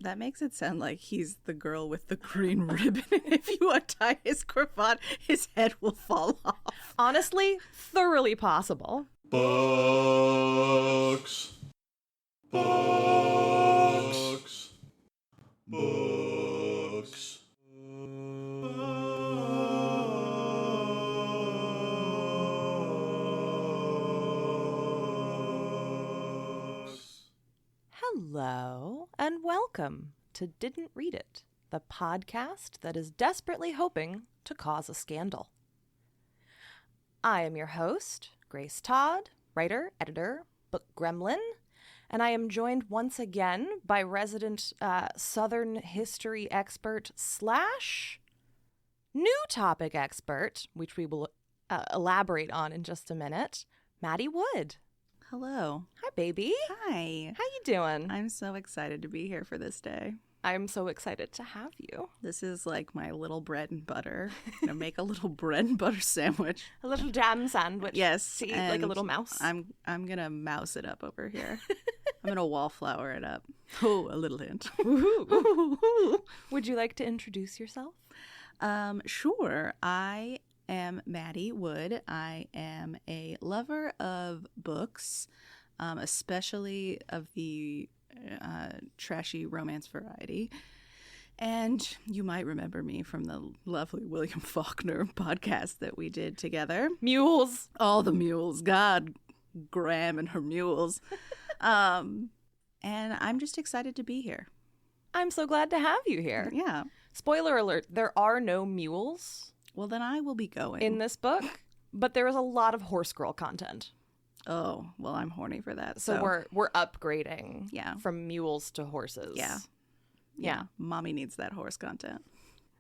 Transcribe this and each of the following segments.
That makes it sound like he's the girl with the green ribbon. And if you untie his cravat, his head will fall off. Honestly, thoroughly possible. Books. Books. Books. Hello, and welcome to Didn't Read It, the podcast that is desperately hoping to cause a scandal. I am your host, Grace Todd, writer, editor, book gremlin, and I am joined once again by resident Southern history expert / new topic expert, which we will elaborate on in just a minute, Maddie Wood. Hello. Hi, baby. Hi. How you doing? I'm so excited to be here for this day. I'm so excited to have you. This is like my little bread and butter. I'm gonna make a little bread and butter sandwich. A little jam sandwich. Yes. To eat like a little mouse. I'm gonna mouse it up over here. I'm gonna wallflower it up. Oh, a little hint. Would you like to introduce yourself? Sure. I am Maddie Wood. I am a lover of books, especially of the trashy romance variety. And you might remember me from the lovely William Faulkner podcast that we did together. Mules. All the mules. God, Graham and her mules. And I'm just excited to be here. I'm so glad to have you here. Yeah. Spoiler alert, there are no mules Well, then I will be going. in this book, but there is a lot of horse girl content. Oh, well, I'm horny for that. So we're upgrading Yeah. from mules to horses. Yeah. Yeah. Mommy needs that horse content.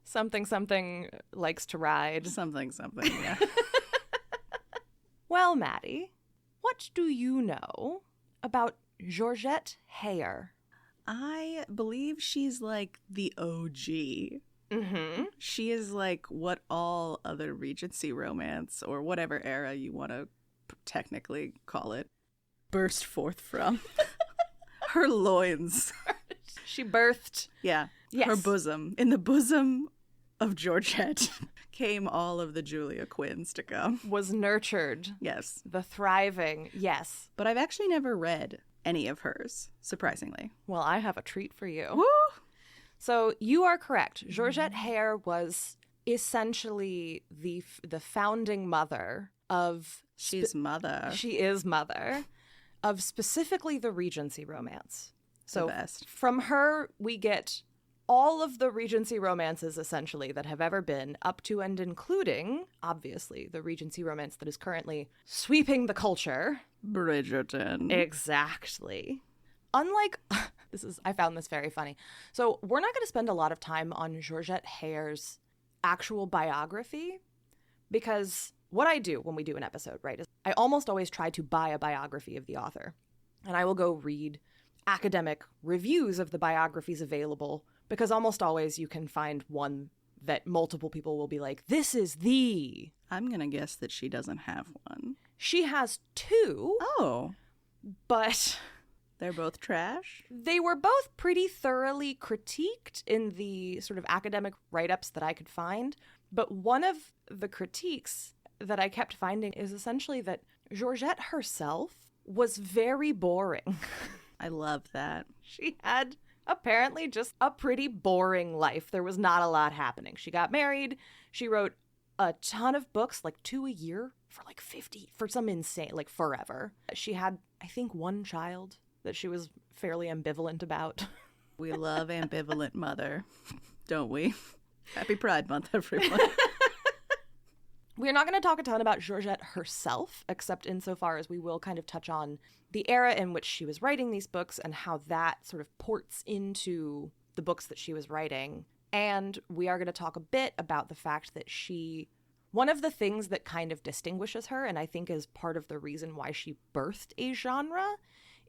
Something likes to ride. Something, yeah. Well, Maddie, what do you know about Georgette Heyer? I believe she's like the OG. Mm-hmm. She is like what all other Regency romance, or whatever era you want to technically call it, burst forth from. Her loins. She birthed. Yeah. Yes. Her bosom. In the bosom of Georgette came all of the Julia Quinns to come. Was nurtured. Yes. The thriving. Yes. But I've actually never read any of hers, surprisingly. Well, I have a treat for you. Woo! So you are correct. Georgette Heyer was essentially the founding mother of... She is mother of specifically the Regency romance. So The best. From her, we get all of the Regency romances, essentially, that have ever been, up to and including, obviously, the Regency romance that is currently sweeping the culture. Bridgerton. Exactly. Unlike... I found this very funny. So we're not going to spend a lot of time on Georgette Heyer's actual biography, because what I do when we do an episode, right, is I almost always try to buy a biography of the author. And I will go read academic reviews of the biographies available, because almost always you can find one that multiple people will be like, this is the... I'm going to guess that she doesn't have one. She has two. Oh. But... They're both trash? They were both pretty thoroughly critiqued in the sort of academic write-ups that I could find. But one of the critiques that I kept finding is essentially that Georgette herself was very boring. I love that. She had apparently just a pretty boring life. There was not a lot happening. She got married. She wrote a ton of books, like 2 a year for like 50, for some insane, like forever. She had, I think, one child that she was fairly ambivalent about. We love ambivalent mother, don't we? Happy Pride Month, everyone. We're not going to talk a ton about Georgette herself, except insofar as we will kind of touch on the era in which she was writing these books and how that sort of ports into the books that she was writing. And we are going to talk a bit about the fact that one of the things that kind of distinguishes her, and I think is part of the reason why she birthed a genre,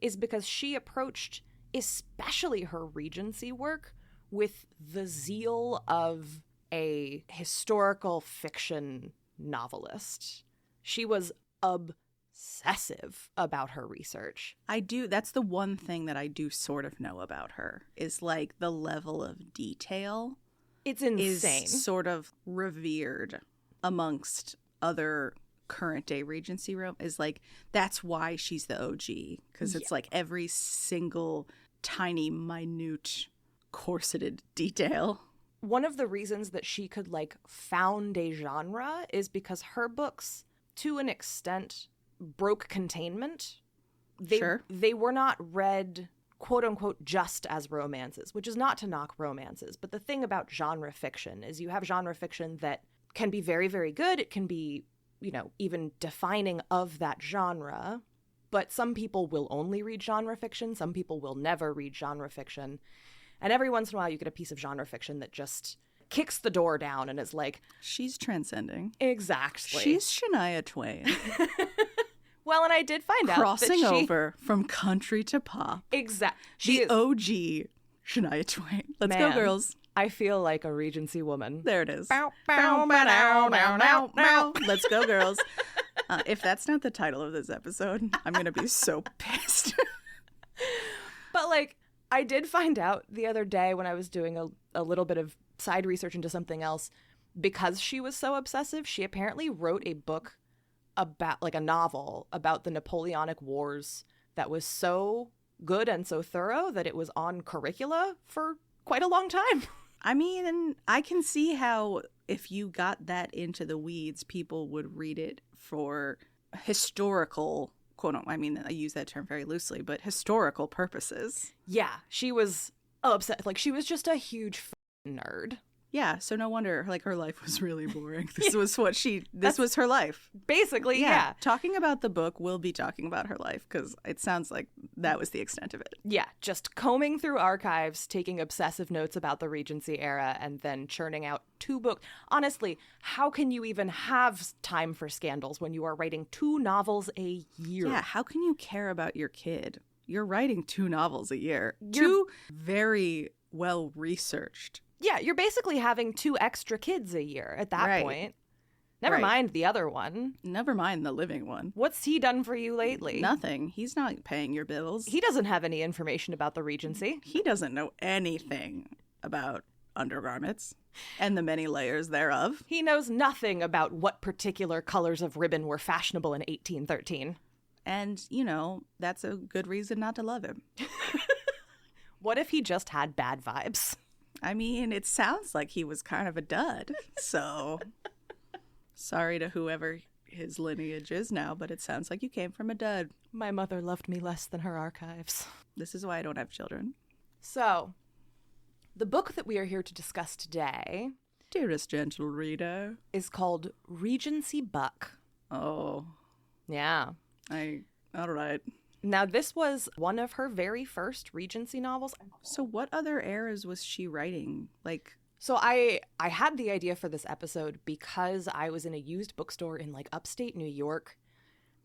is because she approached especially her Regency work with the zeal of a historical fiction novelist. She was obsessed obsessive about her research. I do. That's the one thing that I do sort of know about her is like the level of detail. It's insane. Is sort of revered amongst other current day Regency is like, that's why she's the OG, because it's like every single tiny minute corseted detail. One of the reasons that she could like found a genre is because her books to an extent broke containment. They were not read quote unquote just as romances, which is not to knock romances, but the thing about genre fiction is you have genre fiction that can be very, very good. It can be, you know, even defining of that genre. But some people will only read genre fiction. Some people will never read genre fiction. And every once in a while you get a piece of genre fiction that just kicks the door down and is like... She's transcending. Exactly. She's Shania Twain. Well, and I did find out crossing over from country to pop. Exactly. The OG Shania Twain. Let's go, girls. I feel like a Regency woman. There it is. Bow, bow, bow, bow, bow, bow. Let's go, girls. If that's not the title of this episode, I'm going to be so pissed. But, like, I did find out the other day when I was doing a little bit of side research into something else, because she was so obsessive, she apparently wrote a book about, like a novel about the Napoleonic Wars that was so good and so thorough that it was on curricula for quite a long time. I mean, and I can see how if you got that into the weeds, people would read it for historical, quote unquote, I mean, I use that term very loosely, but historical purposes. Yeah, she was upset. Like, she was just a huge nerd. Yeah, so no wonder, like, her life was really boring. This was her life. Basically, yeah. Talking about the book, we'll be talking about her life, because it sounds like that was the extent of it. Yeah, just combing through archives, taking obsessive notes about the Regency era, and then churning out 2 books. Honestly, how can you even have time for scandals when you are writing 2 novels a year? Yeah, how can you care about your kid? You're writing 2 novels a year. 2 very well-researched. Yeah, you're basically having 2 extra kids a year at that point. Never mind the other one. Never mind the living one. What's he done for you lately? Nothing. He's not paying your bills. He doesn't have any information about the Regency. He doesn't know anything about undergarments and the many layers thereof. He knows nothing about what particular colors of ribbon were fashionable in 1813. And, you know, that's a good reason not to love him. What if he just had bad vibes? I mean, it sounds like he was kind of a dud, so sorry to whoever his lineage is now, but it sounds like you came from a dud. My mother loved me less than her archives. This is why I don't have children. So, the book that we are here to discuss today, dearest gentle reader, is called Regency Buck. Oh. Yeah. All right. Now, this was one of her very first Regency novels. So what other eras was she writing? Like, so I had the idea for this episode because I was in a used bookstore in like upstate New York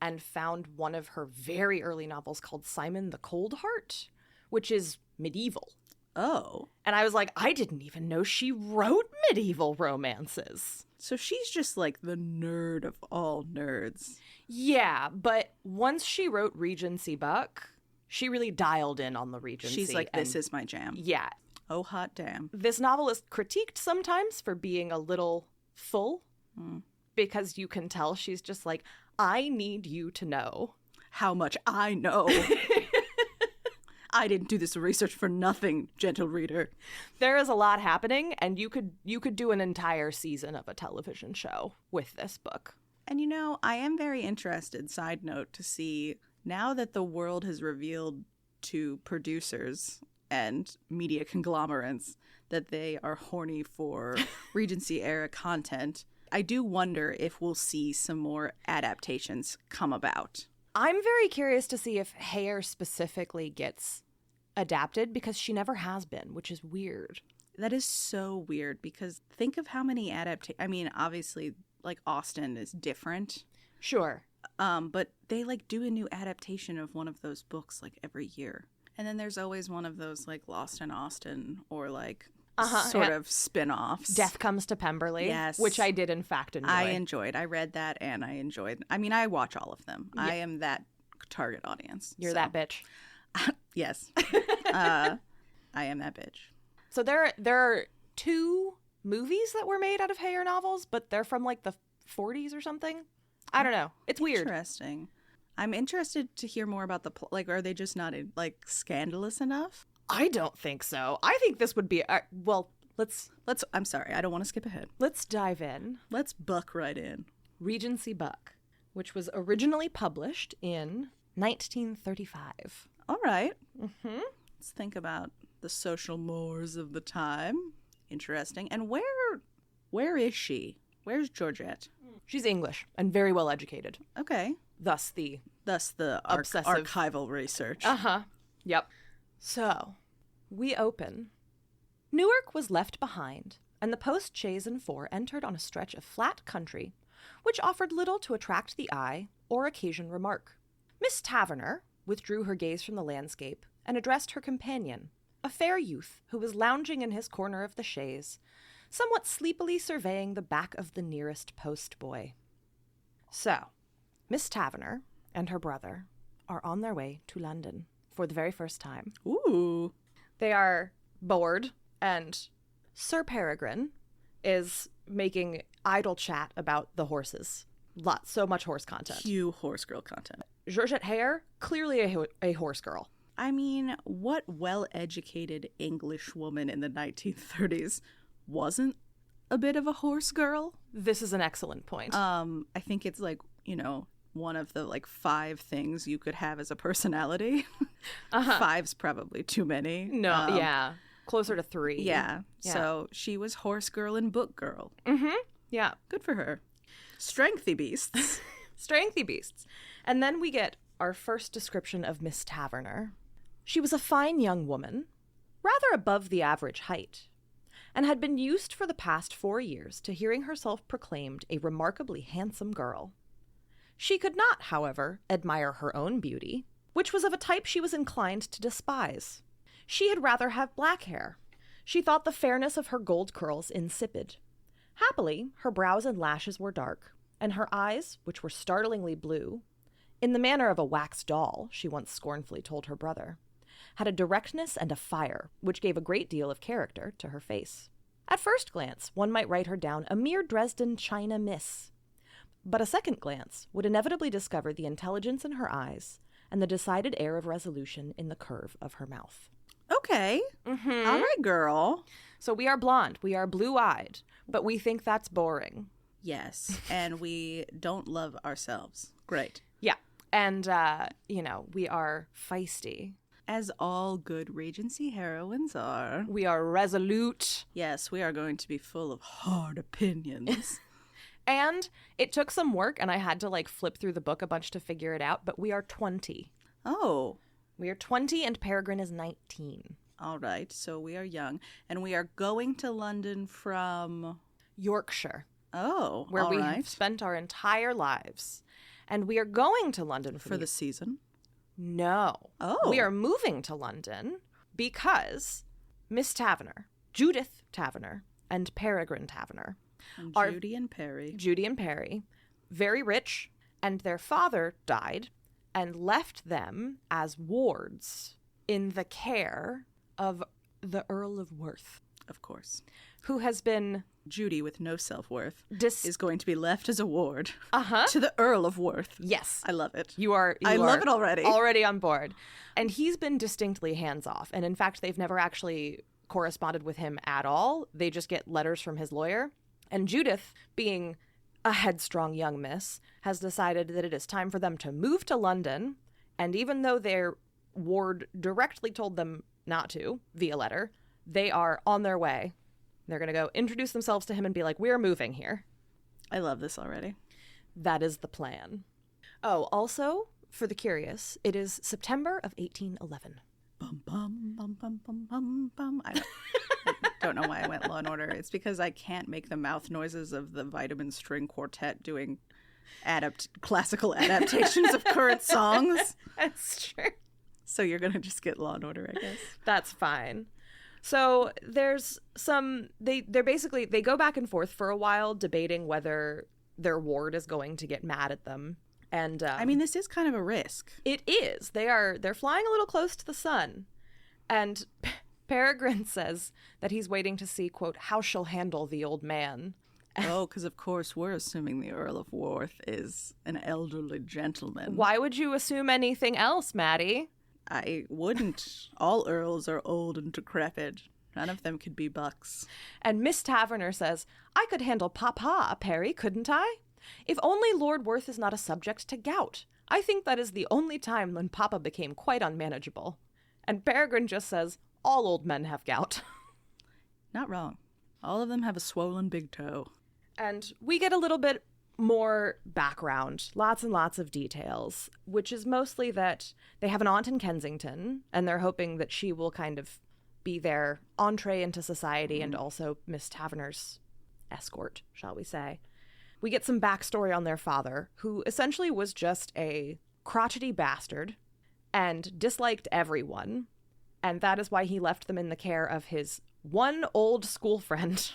and found one of her very early novels called Simon the Cold Heart, which is medieval. Oh. And I was like, I didn't even know she wrote medieval romances. So she's just like the nerd of all nerds. Yeah, but once she wrote Regency Buck, she really dialed in on the Regency. She's like, this is my jam. Yeah. Oh, hot damn. This novel is critiqued sometimes for being a little full because you can tell she's just like, I need you to know how much I know. I didn't do this research for nothing, gentle reader. There is a lot happening, and you could do an entire season of a television show with this book. And you know, I am very interested, side note, to see, now that the world has revealed to producers and media conglomerates that they are horny for Regency era content, I do wonder if we'll see some more adaptations come about. I'm very curious to see if Heyer specifically gets adapted, because she never has been, which is weird. That is so weird, because think of how many adaptations. I mean, obviously, like, Austen is different. Sure. But they, like, do a new adaptation of one of those books, like, every year. And then there's always one of those, like, Lost in Austen, or, like, sort of spin-offs. Death Comes to Pemberley. Yes. Which I did, in fact, enjoy. I enjoyed. I read that and I enjoyed. I mean, I watch all of them. I am that target audience. You're that bitch. Yes. I am that bitch. So there are 2 movies that were made out of Heyer novels, but they're from like the 40s or something. I don't know. It's weird. Interesting. I'm interested to hear more about the like. Are they just not like scandalous enough? I don't think so. I think this would be well. Let's. I'm sorry. I don't want to skip ahead. Let's dive in. Let's buck right in. Regency Buck, which was originally published in 1935. All right. Mm-hmm. Let's think about the social mores of the time. Interesting. And where is she? Where's Georgette? She's English and very well educated. Okay. Thus the obsessive archival research. Yep. So, we open. Newark was left behind, and the post-chaise and 4 entered on a stretch of flat country, which offered little to attract the eye or occasion remark. Miss Taverner withdrew her gaze from the landscape and addressed her companion, a fair youth who was lounging in his corner of the chaise, somewhat sleepily surveying the back of the nearest post-boy. So, Miss Taverner and her brother are on their way to London for the very first time. Ooh. They are bored, and Sir Peregrine is making idle chat about the horses. So much horse content. Cue horse girl content. Georgette Heyer, clearly a horse girl. I mean, what well-educated English woman in the 1930s wasn't a bit of a horse girl? This is an excellent point. I think it's like, one of the like 5 things you could have as a personality. 5's probably too many. No, yeah. Closer to 3. Yeah. So she was horse girl and book girl. Mm-hmm. Yeah. Good for her. Strengthy beasts. Strengthy beasts. And then we get our first description of Miss Taverner. She was a fine young woman, rather above the average height, and had been used for the past 4 years to hearing herself proclaimed a remarkably handsome girl. She could not, however, admire her own beauty, which was of a type she was inclined to despise. She had rather have black hair. She thought the fairness of her gold curls insipid. Happily, her brows and lashes were dark, and her eyes, which were startlingly blue, in the manner of a wax doll, she once scornfully told her brother, had a directness and a fire which gave a great deal of character to her face. At first glance, one might write her down a mere Dresden china miss, but a second glance would inevitably discover the intelligence in her eyes and the decided air of resolution in the curve of her mouth. Okay. Mm-hmm. All right, girl. So we are blonde, we are blue-eyed, but we think that's boring. Yes, and we don't love ourselves. Great. Yeah, and, we are feisty. As all good Regency heroines are. We are resolute. Yes, we are going to be full of hard opinions. And it took some work, and I had to, flip through the book a bunch to figure it out, but we are 20. Oh. We are 20, and Peregrine is 19. All right, so we are young. And we are going to London from... Yorkshire. Oh, where we have spent our entire lives. And we are going to London for the season? No. Oh. We are moving to London because Miss Taverner, Judith Taverner, and Peregrine Taverner are Judy and Perry, very rich, and their father died and left them as wards in the care of the Earl of Worth. Of course. Who has been... Judy, with no self-worth, is going to be left as a ward to the Earl of Worth. Yes. I love it. I love it already. Already on board. And he's been distinctly hands-off. And in fact, they've never actually corresponded with him at all. They just get letters from his lawyer. And Judith, being a headstrong young miss, has decided that it is time for them to move to London. And even though their ward directly told them not to, via letter, they are on their way. They're going to go introduce themselves to him and be like, we're moving here. I love this already. That is the plan. Oh, also, for the curious, it is September of 1811. Bum, bum, bum, bum, bum, bum, bum. I don't know why I went Law and Order. It's because I can't make the mouth noises of the Vitamin String Quartet doing classical adaptations of current songs. That's true. So you're going to just get Law and Order, I guess. That's fine. So there's they're basically, they go back and forth for a while debating whether their ward is going to get mad at them. And I mean, this is kind of a risk. it is. They're flying a little close to the sun. And Peregrine says that he's waiting to see, quote, how she'll handle the old man. Oh, because of course we're assuming the Earl of Worth is an elderly gentleman. Why would you assume anything else, Maddie? I wouldn't. All earls are old and decrepit. None of them could be bucks. And Miss Taverner says, I could handle Papa, Perry, couldn't I? If only Lord Worth is not a subject to gout. I think that is the only time when Papa became quite unmanageable. And Peregrine just says, all old men have gout. Not wrong. All of them have a swollen big toe. And we get a little bit more background, lots and lots of details, which is mostly that they have an aunt in Kensington, and they're hoping that she will kind of be their entree into society and also Miss Taverner's escort, shall we say. We get some backstory on their father, who essentially was just a crotchety bastard and disliked everyone, and that is why he left them in the care of his one old school friend.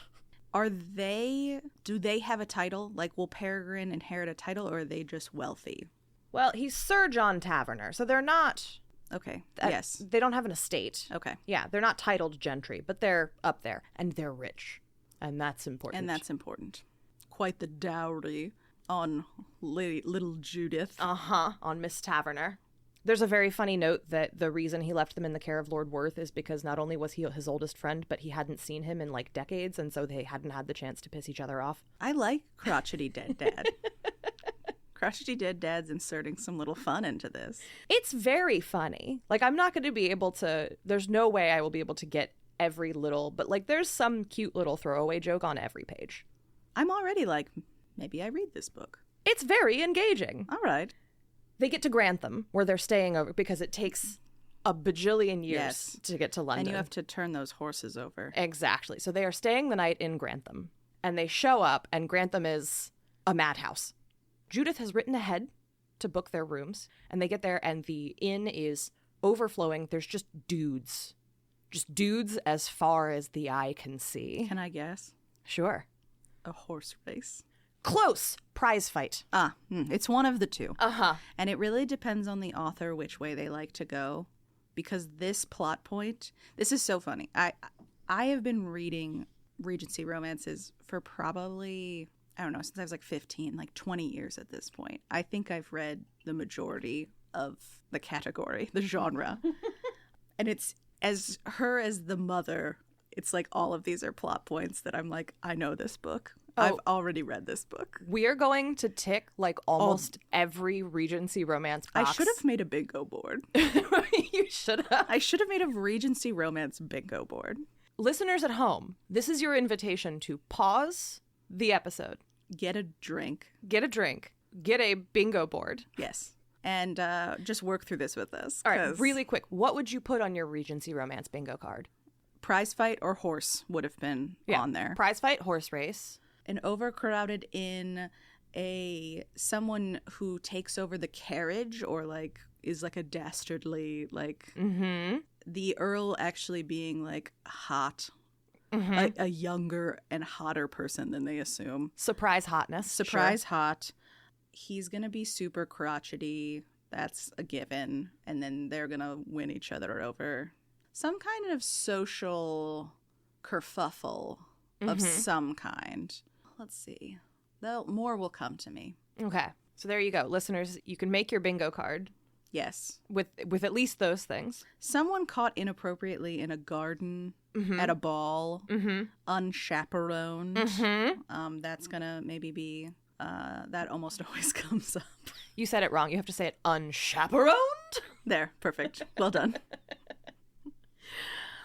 Do they have a title? Like, will Peregrine inherit a title, or are they just wealthy? Well, he's Sir John Taverner, so they're not... Okay, yes. They don't have an estate. Okay. Yeah, they're not titled gentry, but they're up there, and they're rich. And that's important. Quite the dowry on little Judith. On Miss Taverner. There's a very funny note that the reason he left them in the care of Lord Worth is because not only was he his oldest friend, but he hadn't seen him in like decades, and so they hadn't had the chance to piss each other off. I like crotchety dead dad. Crotchety dead dad's inserting some little fun into this. It's very funny. Like, I'm not going to be able to, there's no way I will be able to get every little, but like there's some cute little throwaway joke on every page. I'm already like, maybe I read this book. It's very engaging. All right. They get to Grantham, where they're staying over, because it takes a bajillion years to get to London. And you have to turn those horses over. Exactly. So they are staying the night in Grantham. And they show up, and Grantham is a madhouse. Judith has written ahead to book their rooms, and they get there, and the inn is overflowing. There's just dudes. Just dudes as far as the eye can see. Can I guess? Sure. A horse race. Close. Prize fight. It's one of the two. Uh-huh. And it really depends on the author which way they like to go, because this plot point, this is so funny. I have been reading Regency romances for probably, I don't know, since I was like 15, like 20 years at this point. I think I've read the majority of the category, the genre. And it's as the mother, it's like all of these are plot points that I'm like, I know this book. I've already read this book. We are going to tick like almost every Regency romance box. I should have made a bingo board. You should have. I should have made a Regency romance bingo board. Listeners at home, this is your invitation to pause the episode. Get a drink. Get a drink. Get a bingo board. Yes. And just work through this with us. All right, really quick. What would you put on your Regency romance bingo card? Prize fight or horse would have been on there. Prize fight, horse race. An overcrowded inn, someone who takes over the carriage or like is like a dastardly like the Earl actually being like hot. A younger and hotter person than they assume. Surprise hotness. Surprise hot. He's going to be super crotchety. That's a given. And then they're going to win each other over. Some kind of social kerfuffle of some kind. Let's see. More will come to me. Okay. So there you go. Listeners, you can make your bingo card. Yes. With at least those things. Someone caught inappropriately in a garden at a ball, unchaperoned. That's going to maybe be, that almost always comes up. You said it wrong. You have to say it unchaperoned. There. Perfect. Well done.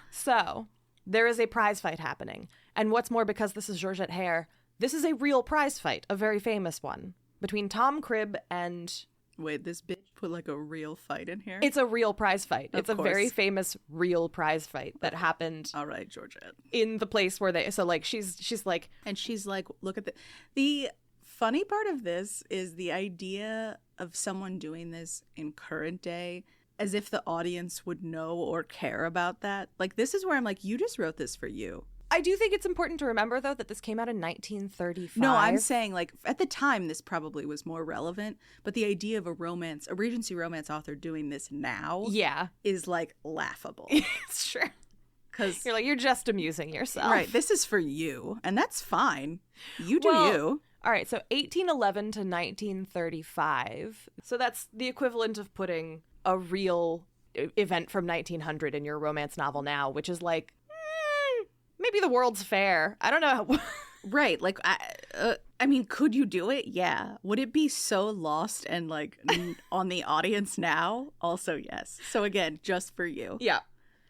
So, there is a prize fight happening. And what's more, because this is Georgette Heyer, this is a real prize fight, a very famous one, between Tom Cribb and... Wait, this bitch put like a real fight in here? It's a real prize fight. Of it's a course. very famous real prize fight that happened... All right, Georgette. ...in the place where they... So, like, she's like... And she's like, look at the funny part of this is the idea of someone doing this in current day as if the audience would know or care about that. Like, this is where I'm like, you just wrote this for you. I do think it's important to remember, though, that this came out in 1935. No, I'm saying, like, at the time, this probably was more relevant. But the idea of a Regency romance author doing this now is, like, laughable. It's true. Because you're like, you're just amusing yourself. Right. This is for you. And that's fine. You do you. All right. So 1811 to 1935. So that's the equivalent of putting a real event from 1900 in your romance novel now, which is like, maybe the World's Fair. I don't know. Right. Like, I mean, could you do it? Yeah. Would it be so lost and, like, on the audience now? Also, yes. So, again, just for you. Yeah.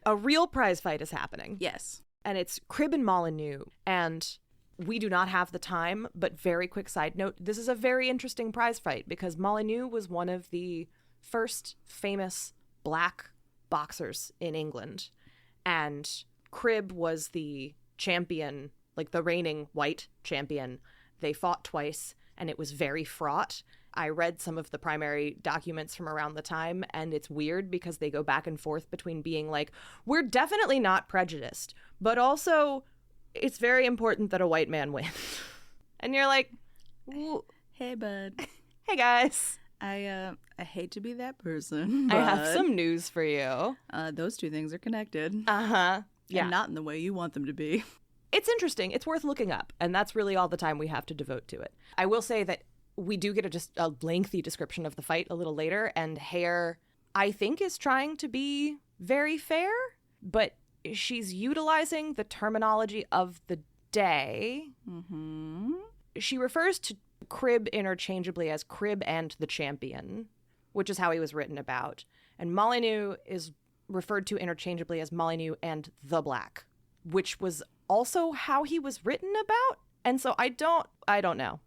A real prize fight is happening. Yes. And it's Cribbe and Molyneux. And we do not have the time, but very quick side note, this is a very interesting prize fight because Molyneux was one of the first famous black boxers in England. And Cribbe was the champion, like the reigning white champion. They fought twice, and it was very fraught. I read some of the primary documents from around the time, and it's weird because they go back and forth between being like, we're definitely not prejudiced, but also it's very important that a white man win. And you're like, hey, bud. Hey, guys. I hate to be that person, but I have some news for you. Those two things are connected. Uh-huh. Yeah. And not in the way you want them to be. It's interesting. It's worth looking up. And that's really all the time we have to devote to it. I will say that we do get just a lengthy description of the fight a little later. And Heyer, I think, is trying to be very fair. But she's utilizing the terminology of the day. Mm-hmm. She refers to Cribbe interchangeably as Cribbe and the champion, which is how he was written about. And Molyneux is referred to interchangeably as Molyneux and the Black, which was also how he was written about. And so I don't know.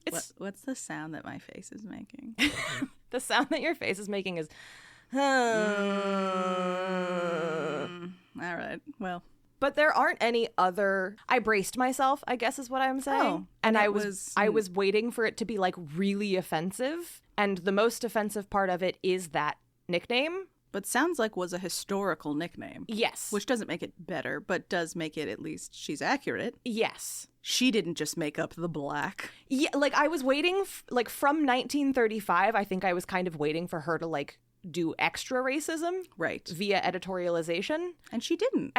It's what's the sound that my face is making? The sound that your face is making is all right. Well, but there aren't any other. I braced myself, I guess is what I'm saying. And I was waiting for it to be like really offensive, and the most offensive part of it is that nickname. But sounds like was a historical nickname. Yes. Which doesn't make it better, but does make it at least she's accurate. Yes. She didn't just make up the Black. Yeah, like I was waiting, like from 1935, I think I was kind of waiting for her to like do extra racism. Right. Via editorialization. And she didn't.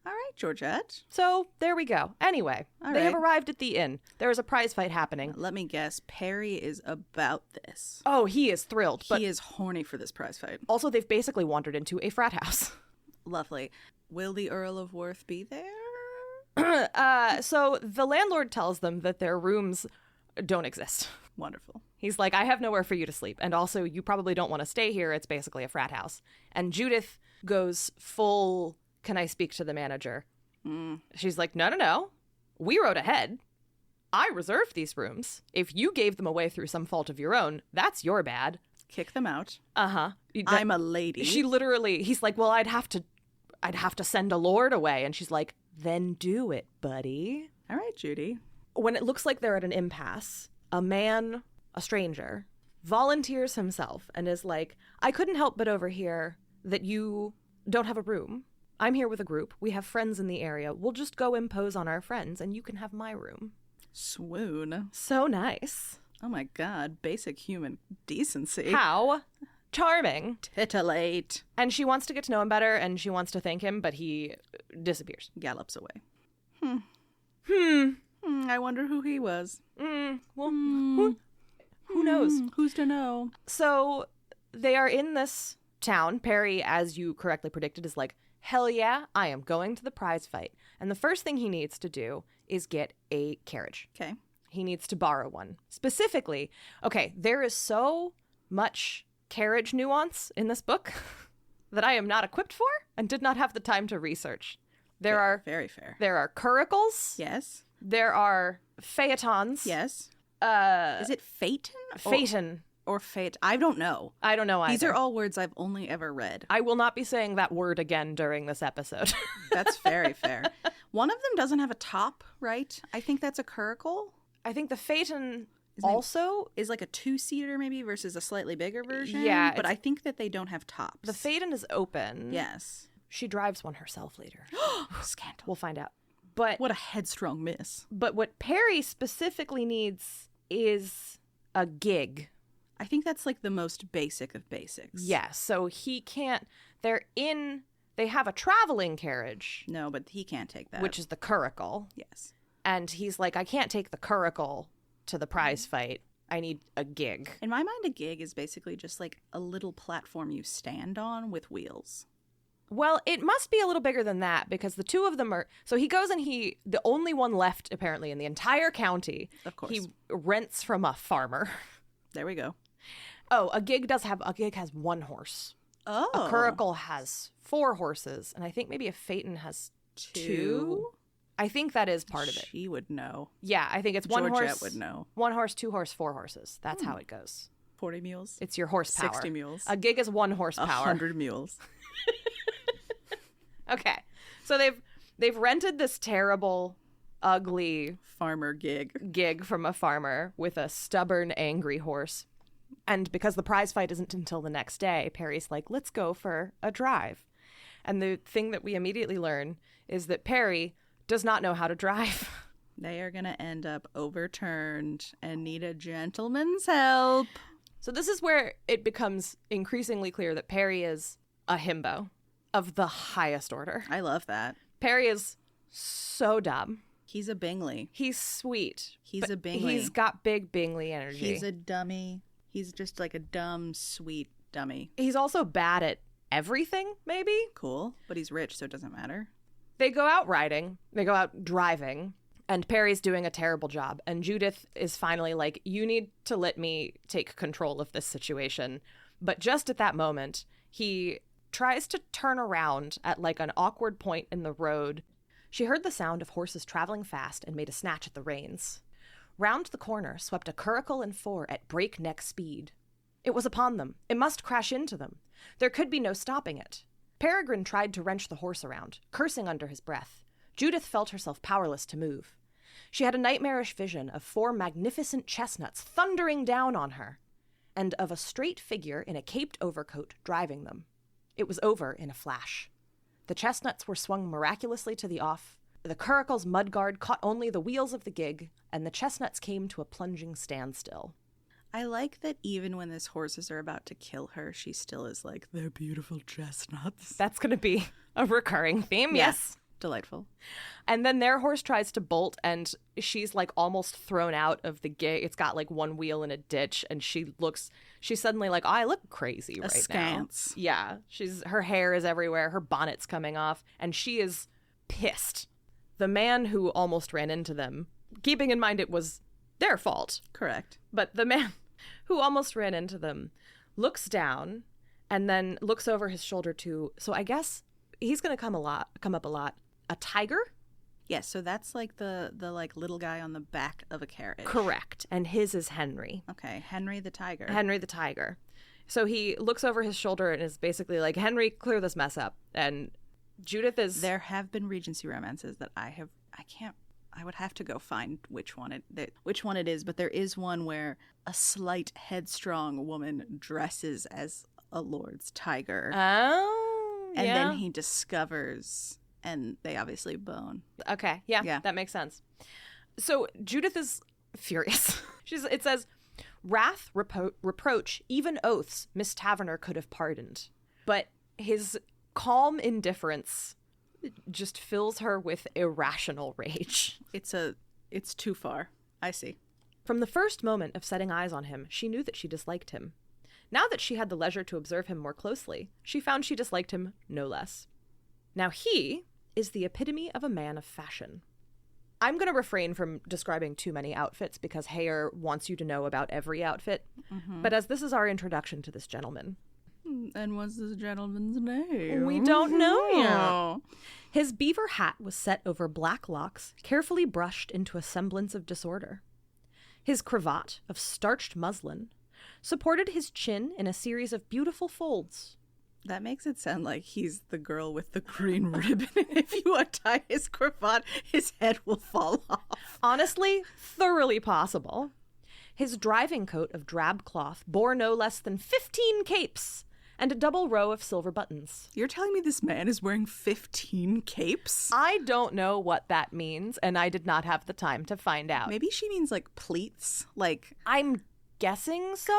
All right, Georgette. So there we go. Anyway, they have arrived at the inn. There is a prize fight happening. Let me guess. Perry is about this. Oh, he is thrilled. He is horny for this prize fight. Also, they've basically wandered into a frat house. Lovely. Will the Earl of Worth be there? So the landlord tells them that their rooms don't exist. Wonderful. He's like, I have nowhere for you to sleep. And also, you probably don't want to stay here. It's basically a frat house. And Judith goes full, can I speak to the manager? She's like, no. We wrote ahead. I reserved these rooms. If you gave them away through some fault of your own, that's your bad. Kick them out. Uh-huh. I'm a lady. She literally, he's like, well, I'd have to send a lord away. And she's like, then do it, buddy. All right, Judy. When it looks like they're at an impasse, a man, a stranger, volunteers himself and is like, I couldn't help but overhear that you don't have a room. I'm here with a group. We have friends in the area. We'll just go impose on our friends and you can have my room. Swoon. So nice. Oh my God. Basic human decency. How charming. Titillate. And she wants to get to know him better and she wants to thank him, but he disappears. Gallops away. I wonder who he was. Who knows? Who's to know? So they are in this town. Perry, as you correctly predicted, is like, hell yeah, I am going to the prize fight. And the first thing he needs to do is get a carriage. Okay. He needs to borrow one. Specifically, okay, there is so much carriage nuance in this book that I am not equipped for and did not have the time to research. There are very fair. There are curricles. Yes. There are phaetons. Yes. Is it phaeton? Phaeton. Or fate. I don't know. I don't know either. These are all words I've only ever read. I will not be saying that word again during this episode. That's very fair. One of them doesn't have a top, right? I think that's a curricle. I think the phaeton also is like a 2-seater maybe versus a slightly bigger version. Yeah, but I think that they don't have tops. the Phaeton is open. Yes. She drives one herself later. Scandal. We'll find out. But What a headstrong miss. But what Perry specifically needs is a gig. I think that's like the most basic of basics. Yeah, so he can't. They have a traveling carriage. No, but he can't take that. Which is the curricle. Yes. And he's like, I can't take the curricle to the prize fight. I need a gig. In my mind, a gig is basically just like a little platform you stand on with wheels. Well, it must be a little bigger than that because the two of them are... So he goes and the only one left, apparently, in the entire county. Of course. He rents from a farmer. There we go. Oh, a gig has 1 horse. Oh. A curricle has 4 horses. And I think maybe a Phaeton has 2. I think that is part of it. She would know. Yeah, I think it's 1 horse. Georgette would know. 1 horse, 2 horse, 4 horses. That's how it goes. 40 mules. It's your horsepower. 60 mules. A gig is 1 horsepower. 100 mules. Okay. So they've rented this terrible, ugly farmer gig from a farmer with a stubborn, angry horse. And because the prize fight isn't until the next day, Perry's like, let's go for a drive. And the thing that we immediately learn is that Perry does not know how to drive. They are going to end up overturned and need a gentleman's help. So this is where it becomes increasingly clear that Perry is a himbo of the highest order. I love that. Perry is so dumb. He's a Bingley. He's sweet. He's a Bingley. He's got big Bingley energy. He's a dummy. He's just like a dumb, sweet dummy. He's also bad at everything, maybe? Cool. But he's rich, so it doesn't matter. They go out riding. They go out driving. And Perry's doing a terrible job. And Judith is finally like, you need to let me take control of this situation. But just at that moment, he tries to turn around at like an awkward point in the road. She heard the sound of horses traveling fast and made a snatch at the reins. Round the corner swept a curricle and 4 at breakneck speed. It was upon them. It must crash into them. There could be no stopping it. Peregrine tried to wrench the horse around, cursing under his breath. Judith felt herself powerless to move. She had a nightmarish vision of 4 magnificent chestnuts thundering down on her, and of a straight figure in a caped overcoat driving them. It was over in a flash. The chestnuts were swung miraculously to the off. The curricle's mudguard caught only the wheels of the gig, and the chestnuts came to a plunging standstill. I like that even when these horses are about to kill her, she still is like, they're beautiful chestnuts. That's going to be a recurring theme, yes. Delightful. And then their horse tries to bolt, and she's like almost thrown out of the gig. It's got like 1 wheel in a ditch, and she's suddenly like, oh, I look crazy right Askance. now. Yeah. Her hair is everywhere. Her bonnet's coming off, and she is pissed. The man who almost ran into them, keeping in mind it was their fault. Correct. But the man who almost ran into them looks down and then looks over his shoulder to, so I guess he's going to come up a lot. A tiger? Yes, so that's like the like little guy on the back of a carriage. Correct. And his is Henry. Okay, Henry the tiger. Henry the tiger. So he looks over his shoulder and is basically like, Henry, clear this mess up. And Judith is... There have been Regency romances that I would have to go find which one it is, but there is one where a slight headstrong woman dresses as a lord's tiger. Oh, and then he discovers, and they obviously bone. Okay, yeah, that makes sense. So Judith is furious. It says, wrath, reproach, even oaths Miss Taverner could have pardoned. But his calm indifference just fills her with irrational rage. It's too far. I see. From the first moment of setting eyes on him, she knew that she disliked him. Now that she had the leisure to observe him more closely, she found she disliked him no less. Now he is the epitome of a man of fashion. I'm going to refrain from describing too many outfits because Heyer wants you to know about every outfit. Mm-hmm. But as this is our introduction to this gentleman. And what's this gentleman's name? We don't know yet. His beaver hat was set over black locks, carefully brushed into a semblance of disorder. His cravat, of starched muslin, supported his chin in a series of beautiful folds. That makes it sound like he's the girl with the green ribbon. If you untie his cravat, his head will fall off. Honestly, thoroughly possible. His driving coat of drab cloth bore no less than 15 capes and a double row of silver buttons. You're telling me this man is wearing 15 capes? I don't know what that means, and I did not have the time to find out. Maybe she means like pleats. Like, I'm guessing so?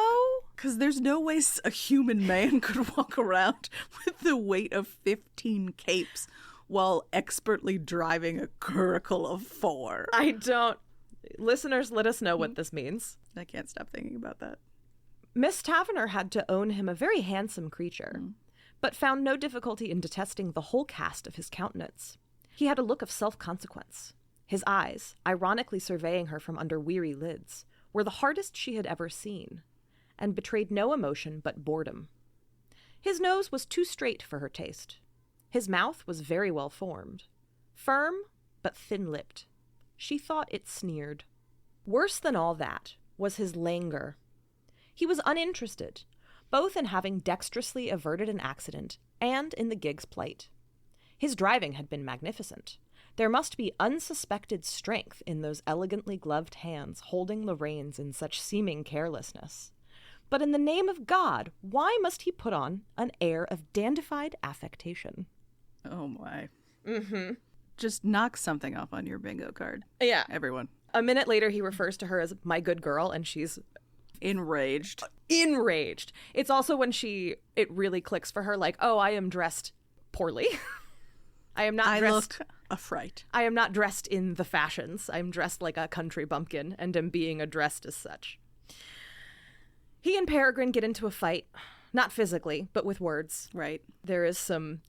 because there's no way a human man could walk around with the weight of 15 capes while expertly driving a curricle of 4. I don't. Listeners, let us know what this means. I can't stop thinking about that. Miss Taverner had to own him a very handsome creature, but found no difficulty in detesting the whole cast of his countenance. He had a look of self-consequence. His eyes, ironically surveying her from under weary lids, were the hardest she had ever seen, and betrayed no emotion but boredom. His nose was too straight for her taste. His mouth was very well formed, firm but thin-lipped. She thought it sneered. Worse than all that was his languor. He was uninterested, both in having dexterously averted an accident and in the gig's plight. His driving had been magnificent. There must be unsuspected strength in those elegantly gloved hands holding the reins in such seeming carelessness. But in the name of God, why must he put on an air of dandified affectation? Oh my. Mm-hmm. Just knock something off on your bingo card. Yeah. Everyone. A minute later, he refers to her as my good girl, and she's enraged. Enraged. It's also when it really clicks for her, like, oh, I am dressed poorly. I look a fright. I am not dressed in the fashions. I'm dressed like a country bumpkin and am being addressed as such. He and Peregrine get into a fight, not physically, but with words. Right. There is some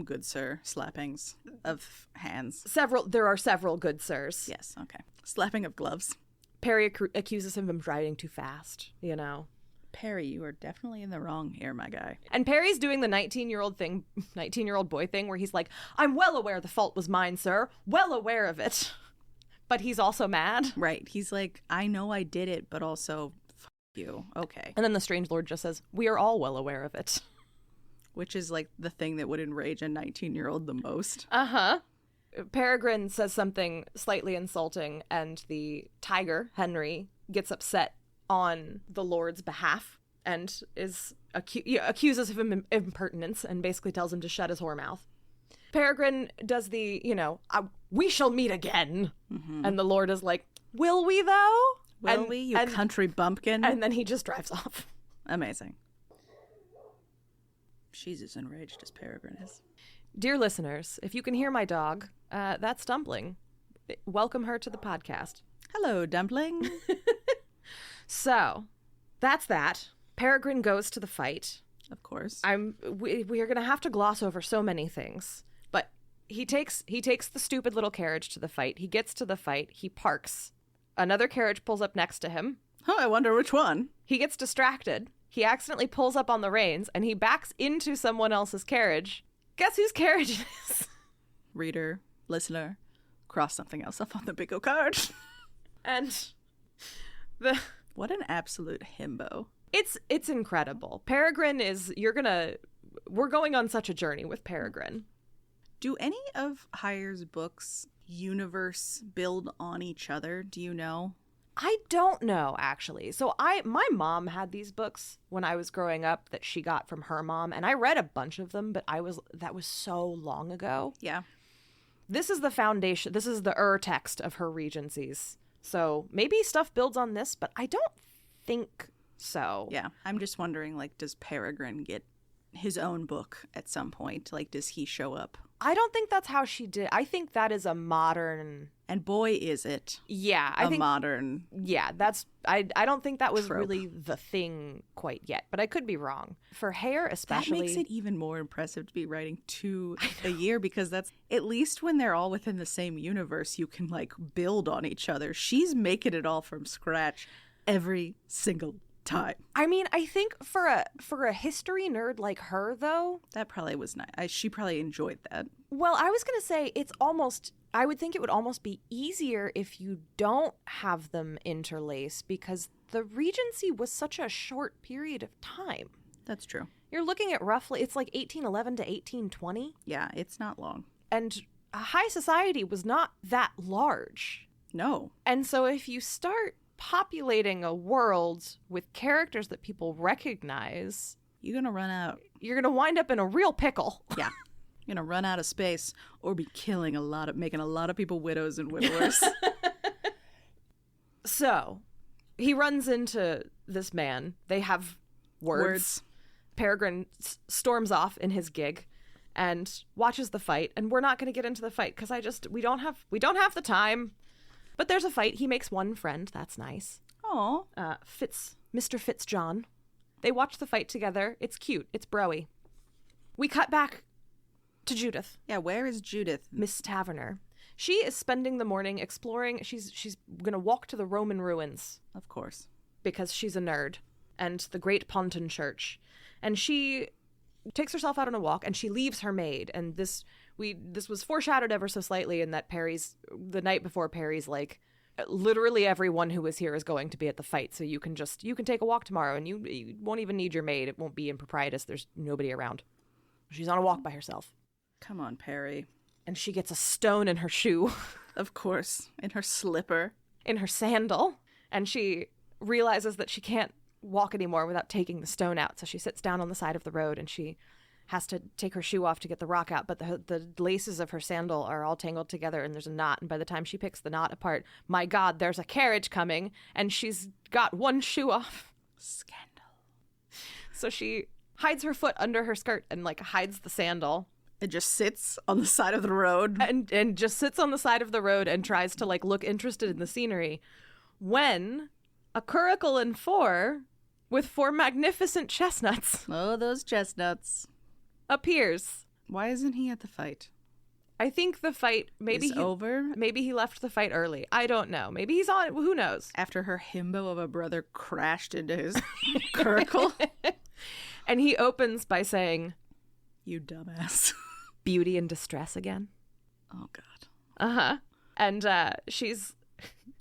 good sir slappings of hands. There are several good sirs. Yes, okay. Slapping of gloves. Perry accuses him of driving too fast, you know. Perry, you are definitely in the wrong here, my guy. And Perry's doing the 19-year-old boy thing where he's like, I'm well aware the fault was mine, sir. Well aware of it. But he's also mad. Right. He's like, I know I did it, but also, f*** you. Okay. And then the Strange Lord just says, we are all well aware of it. Which is like the thing that would enrage a 19-year-old the most. Uh-huh. Peregrine says something slightly insulting, and the tiger, Henry, gets upset on the Lord's behalf and accuses him of impertinence and basically tells him to shut his whore mouth. Peregrine does the, we shall meet again. Mm-hmm. And the Lord is like, will we though? Will we, you country bumpkin? And then he just drives off. Amazing. She's as enraged as Peregrine is. Dear listeners, if you can hear my dog, that's Dumpling. Welcome her to the podcast. Hello, Dumpling. So, that's that. Peregrine goes to the fight. Of course. We are going to have to gloss over so many things. But he takes the stupid little carriage to the fight. He gets to the fight. He parks. Another carriage pulls up next to him. Oh, I wonder which one. He gets distracted. He accidentally pulls up on the reins, and he backs into someone else's carriage. Guess whose carriage it is? Reader, listener, cross something else off on the bingo card. And what an absolute himbo. It's incredible. Peregrine we're going on such a journey with Peregrine. Do any of Heyer's books universe build on each other? Do you know? I don't know, actually. So my mom had these books when I was growing up that she got from her mom, and I read a bunch of them, but that was so long ago. Yeah. This is the foundation. This is the text of her Regencies. So maybe stuff builds on this, but I don't think so. Yeah. I'm just wondering, like, does Peregrine get his own book at some point? Like, does he show up? I don't think that's how she did. I think that is a modern... And boy, is it. Yeah. I think modern... Yeah, that's... I don't think that was trope. really the thing quite yet, but I could be wrong. For Heyer especially... That makes it even more impressive to be writing 2 a year, because that's... At least when they're all within the same universe, you can, like, build on each other. She's making it all from scratch every single time. I mean, I think for a history nerd like her, though... That probably was nice. She probably enjoyed that. Well, I was going to say I would think it would almost be easier if you don't have them interlace, because the Regency was such a short period of time. That's true. You're looking at roughly, it's like 1811 to 1820. Yeah, it's not long. And high society was not that large. No. And so if you start populating a world with characters that people recognize, you're going to run out. You're going to wind up in a real pickle. Yeah. You're going to run out of space or be making a lot of people widows and widowers. So he runs into this man. They have words. Peregrine storms off in his gig and watches the fight. And we're not going to get into the fight because we don't have the time. But there's a fight. He makes one friend. That's nice. Oh, Mr. Fitzjohn. They watch the fight together. It's cute. It's broy. We cut back to Judith. Yeah, where is Judith? Miss Taverner. She is spending the morning exploring. She's going to walk to the Roman ruins. Of course. Because she's a nerd. And the Great Ponton Church. And she takes herself out on a walk, and she leaves her maid. And this was foreshadowed ever so slightly in that the night before, Perry's like, literally everyone who is here is going to be at the fight, so you can take a walk tomorrow, and you won't even need your maid. It won't be improprietous. There's nobody around. She's on a walk by herself. Come on, Perry. And she gets a stone in her shoe. Of course. In her slipper. In her sandal. And she realizes that she can't walk anymore without taking the stone out. So she sits down on the side of the road, and she has to take her shoe off to get the rock out. But the laces of her sandal are all tangled together, and there's a knot. And by the time she picks the knot apart, my God, there's a carriage coming, and she's got one shoe off. Scandal. So she hides her foot under her skirt and hides the sandal. It just sits on the side of the road. And just sits on the side of the road and tries to look interested in the scenery. When a curricle and 4 with 4 magnificent chestnuts. Oh, those chestnuts. Appears. Why isn't he at the fight? I think the fight over. Maybe he left the fight early. I don't know. Maybe he's on. Who knows? After her himbo of a brother crashed into his curricle. And he opens by saying, "You dumbass." Beauty in distress again. Oh God. Uh-huh. And she's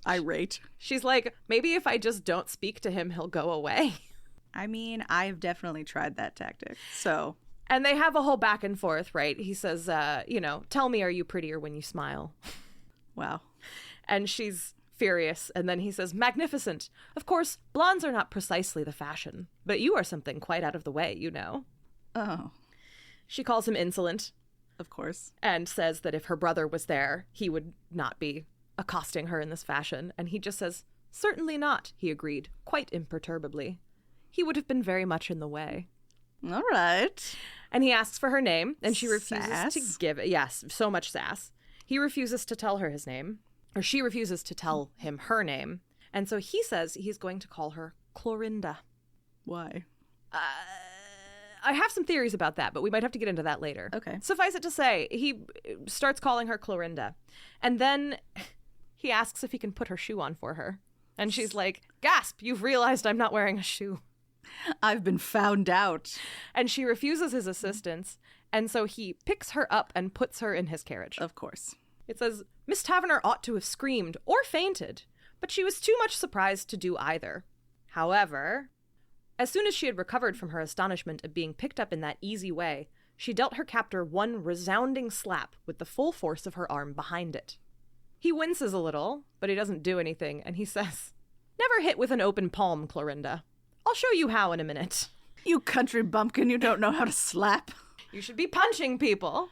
irate. She's like, maybe if I just don't speak to him, he'll go away. I mean, I've definitely tried that tactic. So. And they have a whole back and forth, right? He says, tell me, are you prettier when you smile? Wow. And she's furious. And then he says, magnificent. Of course, blondes are not precisely the fashion, but you are something quite out of the way, you know. Oh. She calls him insolent. Of course. And says that if her brother was there, he would not be accosting her in this fashion. And he just says, certainly not, he agreed, quite imperturbably. He would have been very much in the way. All right. And he asks for her name, and she refuses Sass. to give it. Yes, so much sass. He refuses to tell her his name, or she refuses to tell him her name. And so he says he's going to call her Clorinda. Why? I have some theories about that, but we might have to get into that later. Okay. Suffice it to say, he starts calling her Clorinda. And then he asks if he can put her shoe on for her. And she's like, gasp, you've realized I'm not wearing a shoe. I've been found out. And she refuses his assistance. And so he picks her up and puts her in his carriage. Of course. It says, Miss Taverner ought to have screamed or fainted, but she was too much surprised to do either. However, as soon as she had recovered from her astonishment at being picked up in that easy way, she dealt her captor one resounding slap with the full force of her arm behind it. He winces a little, but he doesn't do anything, and he says, never hit with an open palm, Clorinda. I'll show you how in a minute. You country bumpkin, you don't know how to slap. You should be punching people.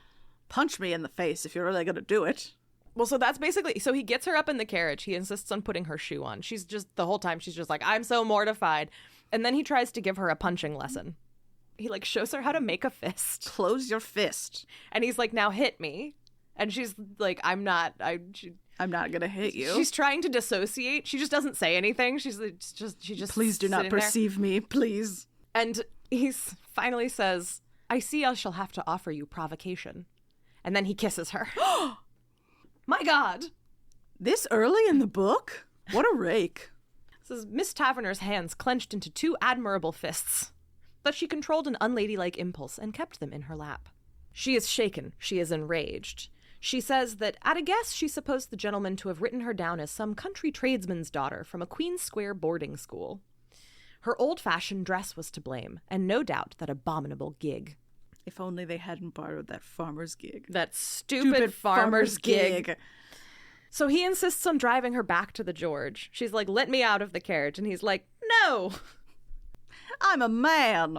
Punch me in the face if you're really going to do it. Well, so that's basically, so he gets her up in the carriage. He insists on putting her shoe on. She's just, the whole time, she's just like, I'm so mortified. And then he tries to give her a punching lesson. He shows her how to make a fist. Close your fist. And he's like, now hit me. And she's like, I'm not going to hit you. She's trying to dissociate. She just doesn't say anything. She just please do not perceive me, please. And he finally says, I see I shall have to offer you provocation. And then he kisses her. My God. This early in the book? What a rake. This is Miss Taverner's hands clenched into 2 admirable fists. But she controlled an unladylike impulse and kept them in her lap. She is shaken. She is enraged. She says that at a guess she supposed the gentleman to have written her down as some country tradesman's daughter from a Queen's Square boarding school. Her old-fashioned dress was to blame, and no doubt that abominable gig. If only they hadn't borrowed that farmer's gig. That stupid farmer's gig. So he insists on driving her back to the George. She's like, let me out of the carriage. And he's like, no. I'm a man.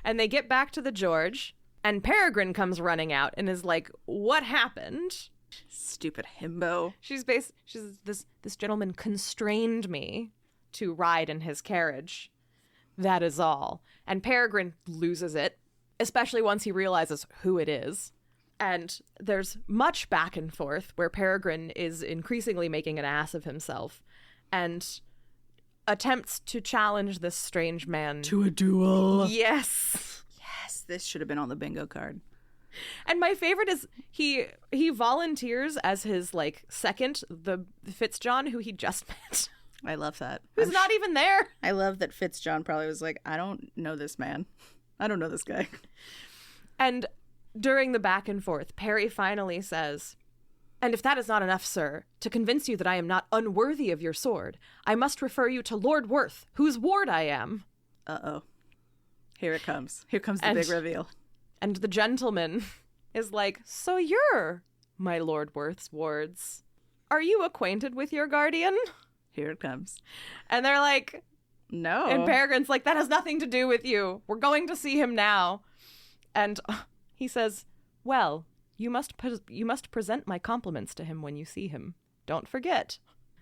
And they get back to the George, and Peregrine comes running out and is like, what happened? Stupid himbo. She's this gentleman constrained me to ride in his carriage. That is all. And Peregrine loses it, especially once he realizes who it is. And there's much back and forth where Peregrine is increasingly making an ass of himself and attempts to challenge this strange man to a duel. Yes. Yes, this should have been on the bingo card. And my favorite is he volunteers as his like second, the Fitzjohn who he just met. I love that. Who's not even there. I love that Fitzjohn probably was like, I don't know this man. I don't know this guy. And during the back and forth, Perry finally says, and if that is not enough, sir, to convince you that I am not unworthy of your sword, I must refer you to Lord Worth, whose ward I am. Uh-oh. Here it comes. Here comes the big reveal. And the gentleman is like, so you're my Lord Worth's wards. Are you acquainted with your guardian? Here it comes. And they're like, no. And Peregrine's like, that has nothing to do with you. We're going to see him now. And he says, well, you must present my compliments to him when you see him. Don't forget.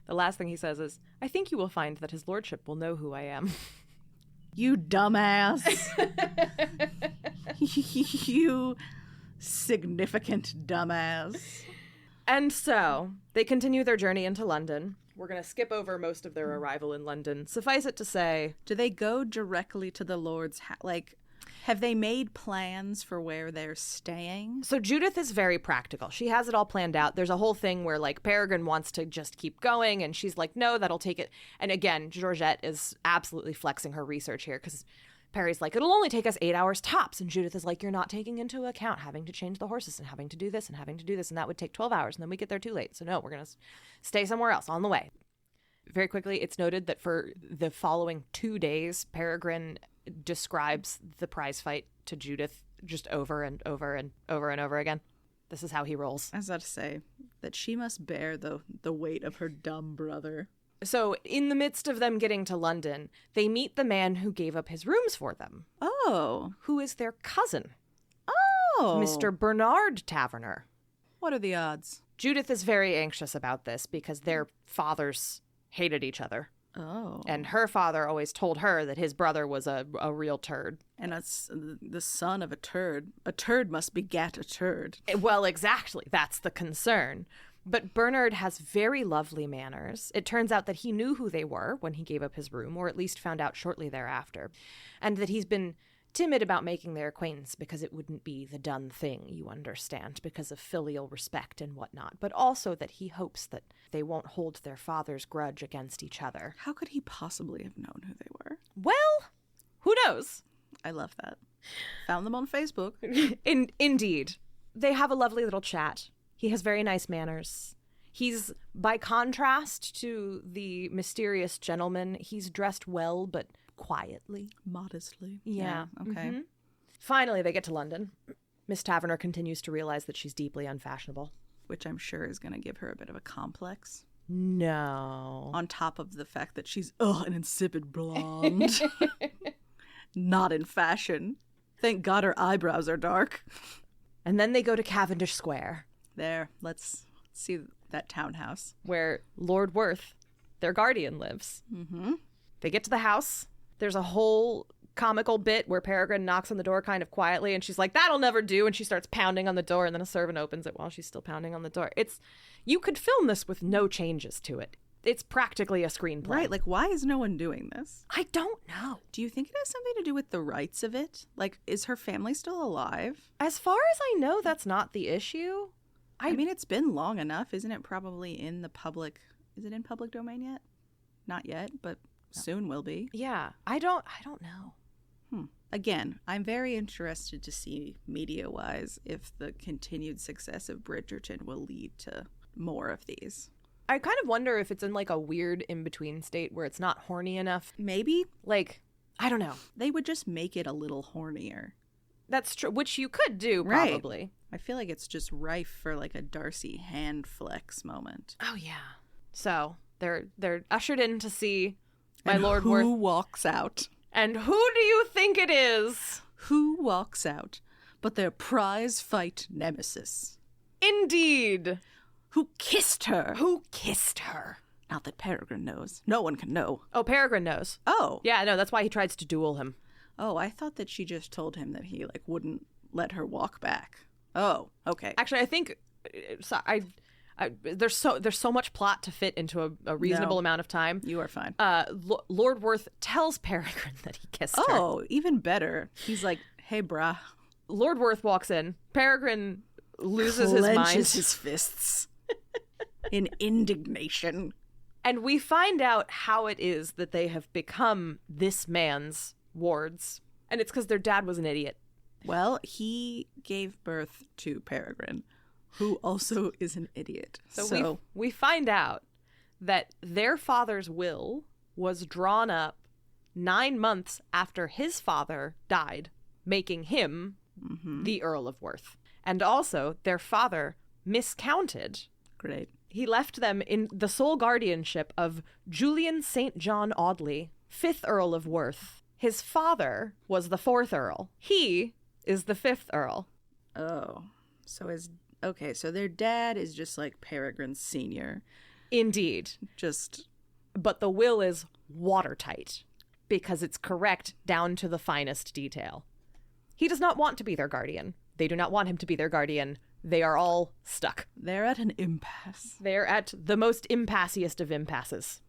The last thing he says is, I think you will find that his lordship will know who I am. You dumbass. You significant dumbass. And so they continue their journey into London. We're going to skip over most of their arrival in London. Suffice it to say, do they go directly to the Lord's house? Like, have they made plans for where they're staying? So Judith is very practical. She has it all planned out. There's a whole thing where, like, Peregrine wants to just keep going, and she's like, no, that'll take it. And again, Georgette is absolutely flexing her research here, because Perry's like, it'll only take us 8 hours tops. And Judith is like, you're not taking into account having to change the horses and having to do this and having to do this, and that would take 12 hours, and then we get there too late. So no, we're going to stay somewhere else on the way. Very quickly, it's noted that for the following 2 days, Peregrine describes the prize fight to Judith just over and over and over and over again. This is how he rolls. I was about to say that she must bear the weight of her dumb brother. So in the midst of them getting to London, they meet the man who gave up his rooms for them. Oh. Who is their cousin. Oh. Mr. Bernard Taverner. What are the odds? Judith is very anxious about this because their fathers hated each other. Oh. And her father always told her that his brother was a real turd. And it's the son of a turd. A turd must beget a turd. Well, exactly. That's the concern. But Bernard has very lovely manners. It turns out that he knew who they were when he gave up his room, or at least found out shortly thereafter. And that he's been timid about making their acquaintance because it wouldn't be the done thing, you understand, because of filial respect and whatnot. But also that he hopes that they won't hold their father's grudge against each other. How could he possibly have known who they were? Well, who knows? I love that. Found them on Facebook. Indeed. They have a lovely little chat. He has very nice manners. He's, by contrast to the mysterious gentleman, he's dressed well, but quietly. Modestly. Yeah. Okay. Mm-hmm. Finally, they get to London. Miss Taverner continues to realize that she's deeply unfashionable. Which I'm sure is going to give her a bit of a complex. No. On top of the fact that she's, an insipid blonde. Not in fashion. Thank God her eyebrows are dark. And then they go to Cavendish Square. There, let's see that townhouse. Where Lord Worth, their guardian, lives. Mm-hmm. They get to the house. There's a whole comical bit where Peregrine knocks on the door kind of quietly, and she's like, that'll never do, and she starts pounding on the door, and then a servant opens it while she's still pounding on the door. You could film this with no changes to it. It's practically a screenplay. Right, like, why is no one doing this? I don't know. Do you think it has something to do with the rights of it? Like, is her family still alive? As far as I know, that's not the issue. I mean, it's been long enough. Isn't it probably in the public... Is it in public domain yet? Not yet, but soon will be. Yeah, I don't know. Again, I'm very interested to see, media-wise, if the continued success of Bridgerton will lead to more of these. I kind of wonder if it's in, like, a weird in-between state where it's not horny enough. Maybe. Like, I don't know. They would just make it a little hornier. That's true, which you could do, probably. Right. I feel like it's just rife for like a Darcy hand flex moment. Oh, yeah. So they're ushered in to see my And Lord who Worth. walks out? And who do you think it is? Who walks out but their prize fight nemesis? Indeed. Who kissed her? Who kissed her? Not that Peregrine knows. No one can know. Oh, Peregrine knows. Oh. Yeah, no, that's why he tries to duel him. Oh, I thought that she just told him that he like wouldn't let her walk back. Oh, okay. Actually, I think there's so much plot to fit into a reasonable amount of time. You are fine. Lord Worth tells Peregrine that he kissed her. Oh, even better. He's like, hey, brah. Lord Worth walks in. Peregrine loses his mind. Clenches his fists in indignation. And we find out how it is that they have become this man's wards. And it's because their dad was an idiot. Well, he gave birth to Peregrine, who also is an idiot. So we find out that their father's will was drawn up 9 months after his father died, making him the Earl of Worth. And also, their father miscounted. Great. He left them in the sole guardianship of Julian St. John Audley, 5th Earl of Worth. His father was the 4th Earl. He is the 5th Earl. Oh. So their dad is just like Peregrine Sr. Indeed. But the will is watertight because it's correct down to the finest detail. He does not want to be their guardian. They do not want him to be their guardian. They are all stuck. They're at an impasse. They're at the most impassiest of impasses.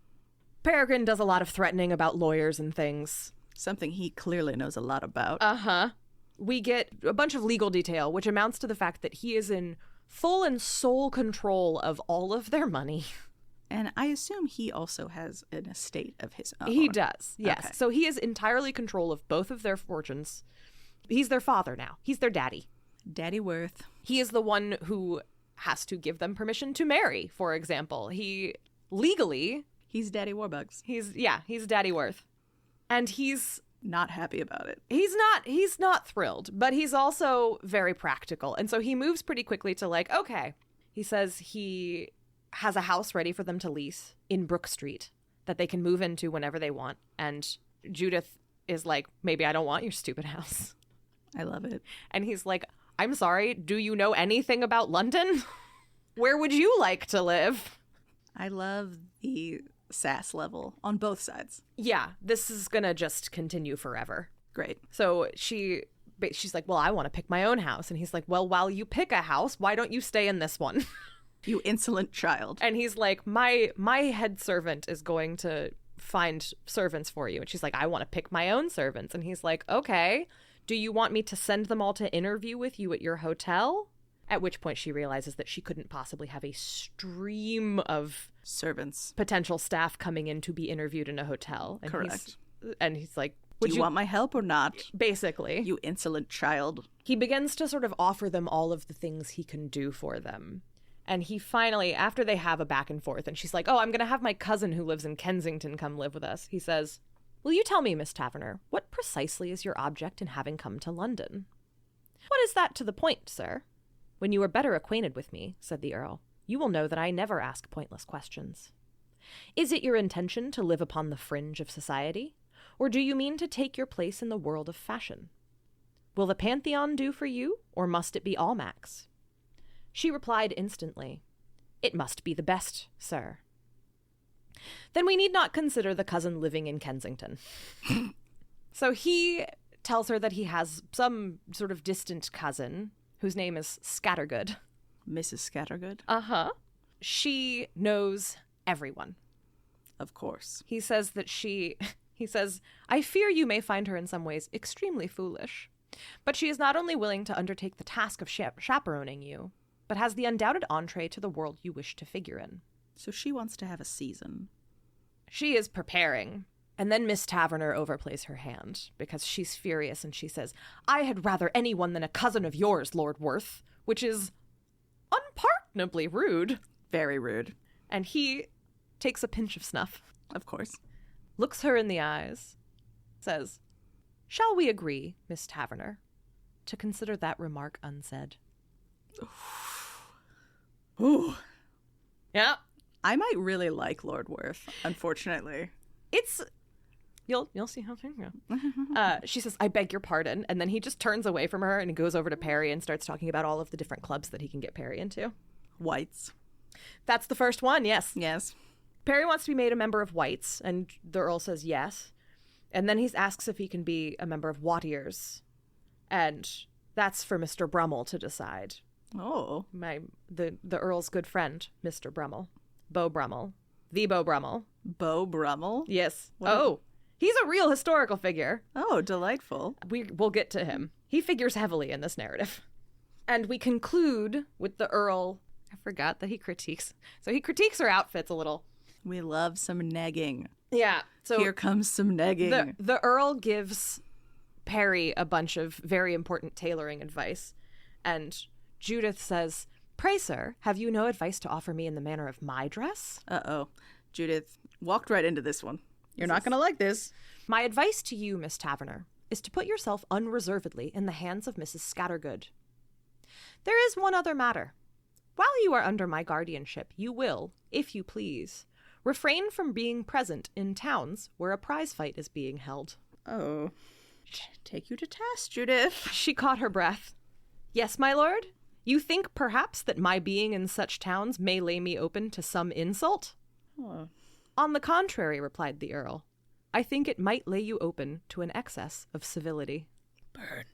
Peregrine does a lot of threatening about lawyers and things. Something he clearly knows a lot about. Uh-huh. We get a bunch of legal detail, which amounts to the fact that he is in full and sole control of all of their money. And I assume he also has an estate of his own. He does, yes. Okay. So he is entirely control of both of their fortunes. He's their father now. He's their daddy. Daddy Worth. He is the one who has to give them permission to marry, for example. He legally... He's Daddy Warbucks. He's Daddy Worth. And he's... not happy about it. He's not thrilled, but he's also very practical. And so he moves pretty quickly to like, okay. He says he has a house ready for them to lease in Brook Street that they can move into whenever they want. And Judith is like, maybe I don't want your stupid house. I love it. And he's like, I'm sorry, do you know anything about London? Where would you like to live? I love the sass level on both sides. Yeah, this is gonna just continue forever. Great. So she's like, well, I want to pick my own house. And he's like, well, while you pick a house, why don't you stay in this one? You insolent child. And he's like, my head servant is going to find servants for you. And she's like, I want to pick my own servants. And he's like, okay, do you want me to send them all to interview with you at your hotel? At which point she realizes that she couldn't possibly have a stream of servants, potential staff coming in to be interviewed in a hotel. And correct. He's like, do you want my help or not? Basically. You insolent child. He begins to sort of offer them all of the things he can do for them. And he finally, after they have a back and forth, and she's like, oh, I'm going to have my cousin who lives in Kensington come live with us. He says, will you tell me, Miss Taverner, what precisely is your object in having come to London? What is that to the point, sir? When you are better acquainted with me, said the Earl, you will know that I never ask pointless questions. Is it your intention to live upon the fringe of society? Or do you mean to take your place in the world of fashion? Will the Pantheon do for you, or must it be Almack's? She replied instantly, it must be the best, sir. Then we need not consider the cousin living in Kensington. So he tells her that he has some sort of distant cousin whose name is Scattergood. Mrs. Scattergood? Uh-huh. She knows everyone. Of course. He says, I fear you may find her in some ways extremely foolish, but she is not only willing to undertake the task of chaperoning you, but has the undoubted entree to the world you wish to figure in. So she wants to have a season. She is preparing. And then Miss Taverner overplays her hand because she's furious and she says, I had rather anyone than a cousin of yours, Lord Worth, which is unpardonably rude. Very rude. And he takes a pinch of snuff. Of course. Looks her in the eyes, says, shall we agree, Miss Taverner, to consider that remark unsaid. Ooh. Yeah. I might really like Lord Worth, unfortunately. It's... You'll see how things go. She says, I beg your pardon. And then he just turns away from her and goes over to Perry and starts talking about all of the different clubs that he can get Perry into. Whites. That's the first one, yes. Yes. Perry wants to be made a member of Whites, and the Earl says yes. And then he asks if he can be a member of Wattiers. And that's for Mr. Brummel to decide. Oh. The Earl's good friend, Mr. Brummel. Beau Brummel. The Beau Brummel. Beau Brummel? Yes. He's a real historical figure. Oh, delightful. We'll get to him. He figures heavily in this narrative. And we conclude with the Earl. I forgot that he critiques. So he critiques her outfits a little. We love some negging. Yeah. So here comes some negging. The Earl gives Perry a bunch of very important tailoring advice. And Judith says, pray, sir, have you no advice to offer me in the manner of my dress? Uh-oh. Judith walked right into this one. You're not going to like this. My advice to you, Miss Taverner, is to put yourself unreservedly in the hands of Mrs. Scattergood. There is one other matter. While you are under my guardianship, you will, if you please, refrain from being present in towns where a prize fight is being held. Oh. Take you to task, Judith. She caught her breath. Yes, my lord? You think perhaps that my being in such towns may lay me open to some insult? Oh. On the contrary, replied the Earl, I think it might lay you open to an excess of civility. Burn.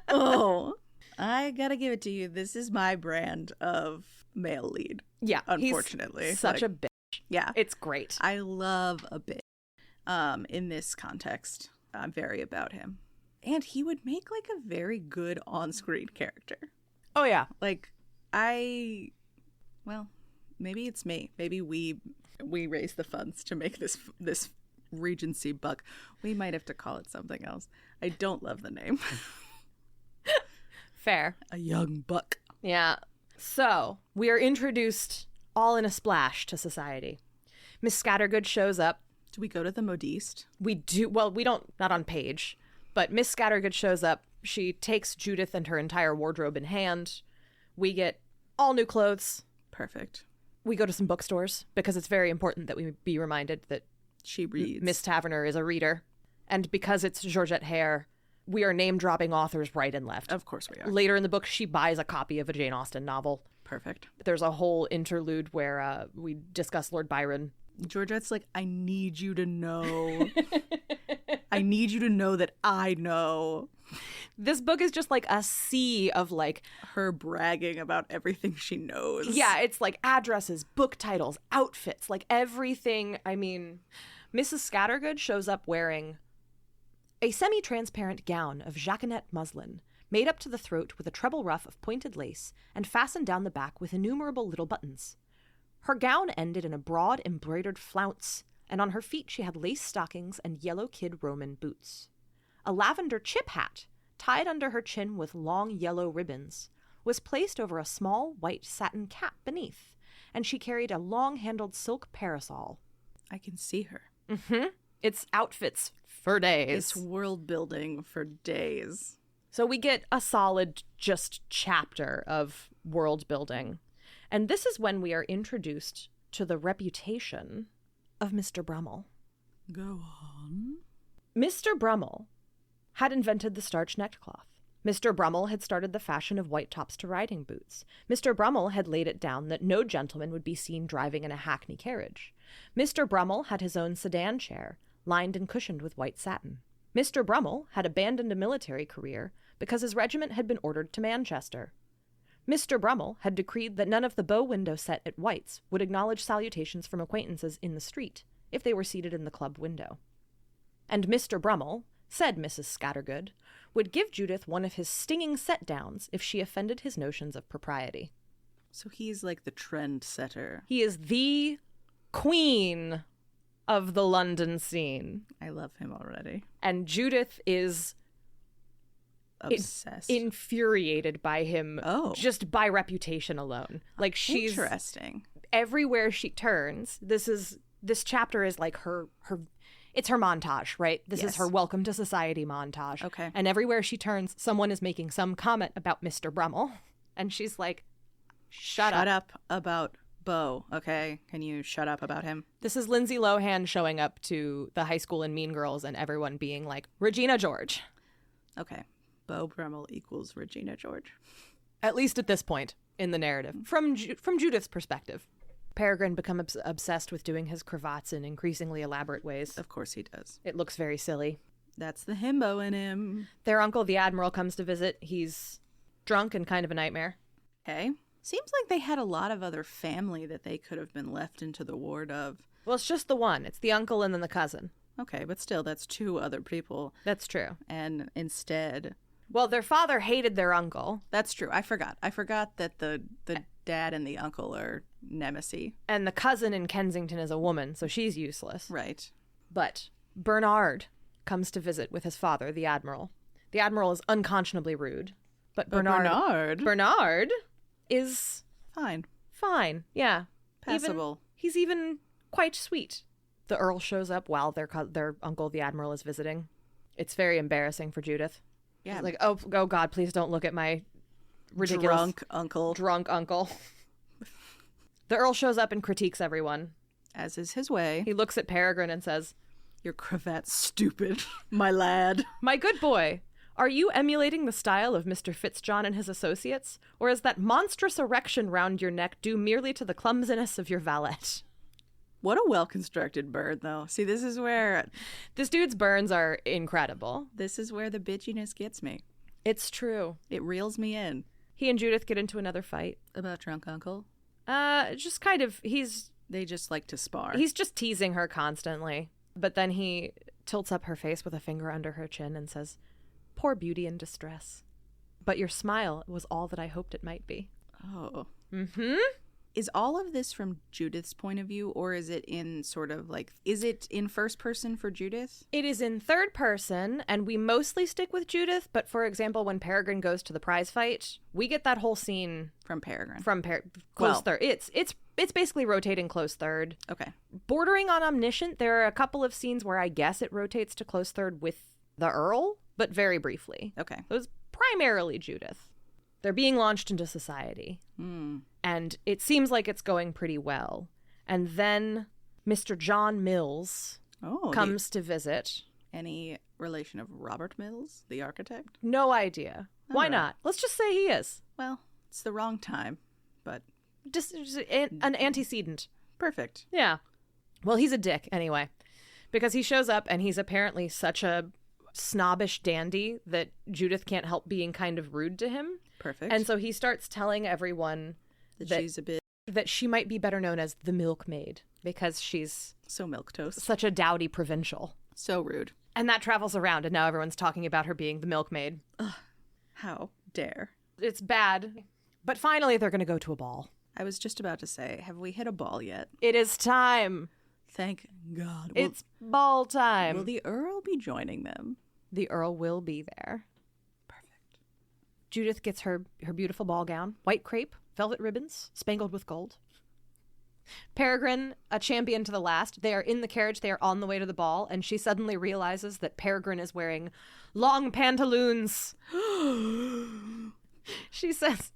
Oh. I gotta give it to you. This is my brand of male lead. Yeah. Unfortunately. He's such a bitch. Yeah. It's great. I love a bitch. In this context, I'm very about him. And he would make like a very good on-screen character. Oh, yeah. Like, well, maybe it's me. Maybe we raise the funds to make this Regency Buck. We might have to call it something else. I don't love the name. Fair. A young buck. Yeah. So, we are introduced all in a splash to society. Miss Scattergood shows up. Do we go to the modiste? We do. Well, we don't, not on page. But Miss Scattergood shows up. She takes Judith and her entire wardrobe in hand. We get all new clothes. Perfect. We go to some bookstores because it's very important that we be reminded that she reads. Miss Taverner is a reader. And because it's Georgette Heyer, we are name-dropping authors right and left. Of course we are. Later in the book, she buys a copy of a Jane Austen novel. Perfect. There's a whole interlude where we discuss Lord Byron. Georgette's like, I need you to know. I need you to know that I know. This book is just like a sea of like her bragging about everything she knows. Yeah, it's like addresses, book titles, outfits, like everything. I mean, Mrs. Scattergood shows up wearing a semi-transparent gown of jaconet muslin, made up to the throat with a treble ruff of pointed lace and fastened down the back with innumerable little buttons. Her gown ended in a broad embroidered flounce, and on her feet she had lace stockings and yellow kid Roman boots. A lavender chip hat, tied under her chin with long yellow ribbons, was placed over a small white satin cap beneath, and she carried a long-handled silk parasol. I can see her. Mm-hmm. It's outfits for days. It's world building for days. So we get a solid just chapter of world building. And this is when we are introduced to the reputation of Mr. Brummel. Go on. Mr. Brummel had invented the starched neckcloth. Mr. Brummel had started the fashion of white tops to riding boots. Mr. Brummel had laid it down that no gentleman would be seen driving in a hackney carriage. Mr. Brummel had his own sedan chair, lined and cushioned with white satin. Mr. Brummel had abandoned a military career because his regiment had been ordered to Manchester. Mr. Brummel had decreed that none of the bow window set at White's would acknowledge salutations from acquaintances in the street if they were seated in the club window. And Mr. Brummel, said Mrs. Scattergood, would give Judith one of his stinging set-downs if she offended his notions of propriety. So he's like the trend setter. He is the queen of the London scene. I love him already. And Judith is obsessed, infuriated by him. Just by reputation alone. Like she's interesting. Everywhere she turns, this chapter is like her It's her montage, right? This Yes. is her welcome to society montage. Okay. And everywhere she turns, someone is making some comment about Mr. Brummel. And she's like, shut up about Beau, okay? Can you shut up about him? This is Lindsay Lohan showing up to the high school in Mean Girls and everyone being like, Regina George. Okay. Beau Brummel equals Regina George. At least at this point in the narrative, from Judith's perspective. Peregrine becomes obsessed with doing his cravats in increasingly elaborate ways. Of course he does. It looks very silly. That's the himbo in him. Their uncle, the Admiral, comes to visit. He's drunk and kind of a nightmare. Okay. Seems like they had a lot of other family that they could have been left into the ward of. Well, it's just the one. It's the uncle and then the cousin. Okay, but still, that's 2 other people. That's true. And instead... Well, their father hated their uncle. That's true. I forgot that the dad and the uncle are nemesis. And the cousin in Kensington is a woman, so she's useless. Right. But Bernard comes to visit with his father, the Admiral. The Admiral is unconscionably rude. But Bernard is... Fine, yeah. Passable. He's even quite sweet. The Earl shows up while their uncle, the Admiral, is visiting. It's very embarrassing for Judith. Yeah. She's like, oh God, please don't look at my ridiculous... Drunk uncle. The Earl shows up and critiques everyone. As is his way. He looks at Peregrine and says, "Your cravat's stupid, my lad." My good boy, are you emulating the style of Mr. Fitzjohn and his associates? Or is that monstrous erection round your neck due merely to the clumsiness of your valet? What a well-constructed burn, though. See, this is where... This dude's burns are incredible. This is where the bitchiness gets me. It's true. It reels me in. He and Judith get into another fight. About drunk uncle? Just kind of, They just like to spar. He's just teasing her constantly. But then he tilts up her face with a finger under her chin and says, "Poor beauty in distress. But your smile was all that I hoped it might be." Oh. Mm-hmm. Is all of this from Judith's point of view, or is it in sort of like, is it in first person for Judith? It is in third person, and we mostly stick with Judith, but for example, when Peregrine goes to the prize fight, we get that whole scene From Peregrine. Close third. It's basically rotating close third. Okay. Bordering on omniscient, there are a couple of scenes where I guess it rotates to close third with the Earl, but very briefly. Okay. It was primarily Judith. They're being launched into society. And it seems like it's going pretty well. And then Mr. John Mills comes to visit. Any relation of Robert Mills, the architect? No idea. Why not? Let's just say he is. Well, it's the wrong time, but... Just an antecedent. Perfect. Yeah. Well, he's a dick anyway. Because he shows up and he's apparently such a snobbish dandy that Judith can't help being kind of rude to him. Perfect. And so he starts telling everyone that she's a bit... that she might be better known as the milkmaid because she's... So milquetoast. Such a dowdy provincial. So rude. And that travels around and now everyone's talking about her being the milkmaid. Ugh. How dare. It's bad. But finally they're going to go to a ball. I was just about to say, have we hit a ball yet? It is time. Thank God. It's ball time. Will the Earl be joining them? The Earl will be there. Perfect. Judith gets her beautiful ball gown, white crepe, velvet ribbons, spangled with gold. Peregrine, a champion to the last. They are in the carriage. They are on the way to the ball, and she suddenly realizes that Peregrine is wearing long pantaloons. She says,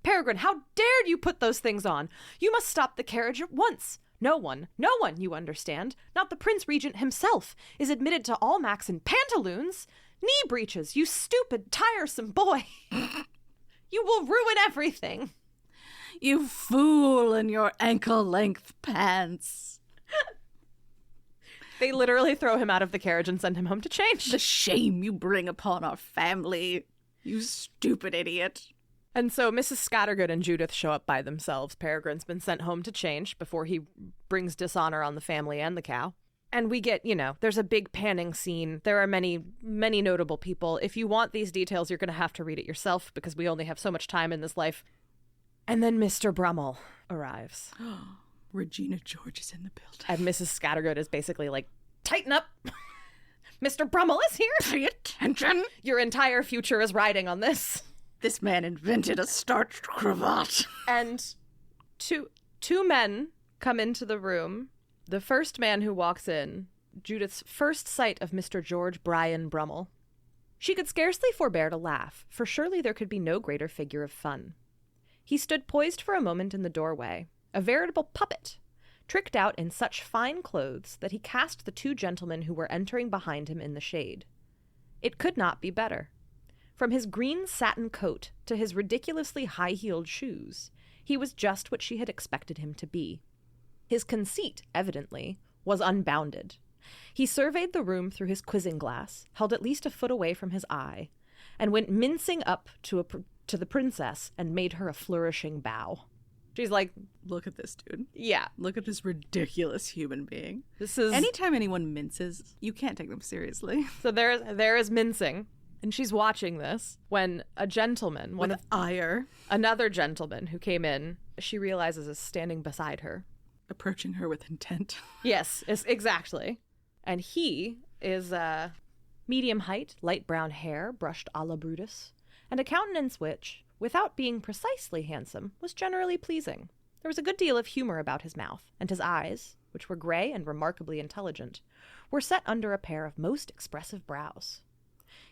"Peregrine, how dared you put those things on? You must stop the carriage at once. No one, you understand, not the Prince Regent himself, is admitted to Almack's in pantaloons. Knee breeches, you stupid, tiresome boy. You will ruin everything. You fool in your ankle-length pants." They literally throw him out of the carriage and send him home to change. The shame you bring upon our family, you stupid idiot. And so Mrs. Scattergood and Judith show up by themselves. Peregrine's been sent home to change before he brings dishonor on the family and the cow. And we get, there's a big panning scene. There are many, many notable people. If you want these details, you're going to have to read it yourself because we only have so much time in this life. And then Mr. Brummel arrives. Regina George is in the building. And Mrs. Scattergood is basically like, tighten up. Mr. Brummel is here. Pay attention. Your entire future is riding on this. This man invented a starched cravat. And two men come into the room. The first man who walks in Judith's first sight of Mr. George Bryan Brummel. She could scarcely forbear to laugh, for surely there could be no greater figure of fun. He stood poised for a moment in the doorway, a veritable puppet, tricked out in such fine clothes that he cast the two gentlemen who were entering behind him in the shade. It could not be better. From his green satin coat to his ridiculously high-heeled shoes, he was just what she had expected him to be. His conceit, evidently, was unbounded. He surveyed the room through his quizzing glass, held at least a foot away from his eye, and went mincing up to the princess and made her a flourishing bow. She's like, look at this dude. Yeah. Look at this ridiculous human being. This is... Anytime anyone minces, you can't take them seriously. So there is mincing, and she's watching this when a gentleman, another gentleman who came in, she realizes is standing beside her. Approaching her with intent. Yes, exactly. And he is medium height, light brown hair, brushed a la Brutus, and a countenance which, without being precisely handsome, was generally pleasing. There was a good deal of humor about his mouth, and his eyes, which were gray and remarkably intelligent, were set under a pair of most expressive brows.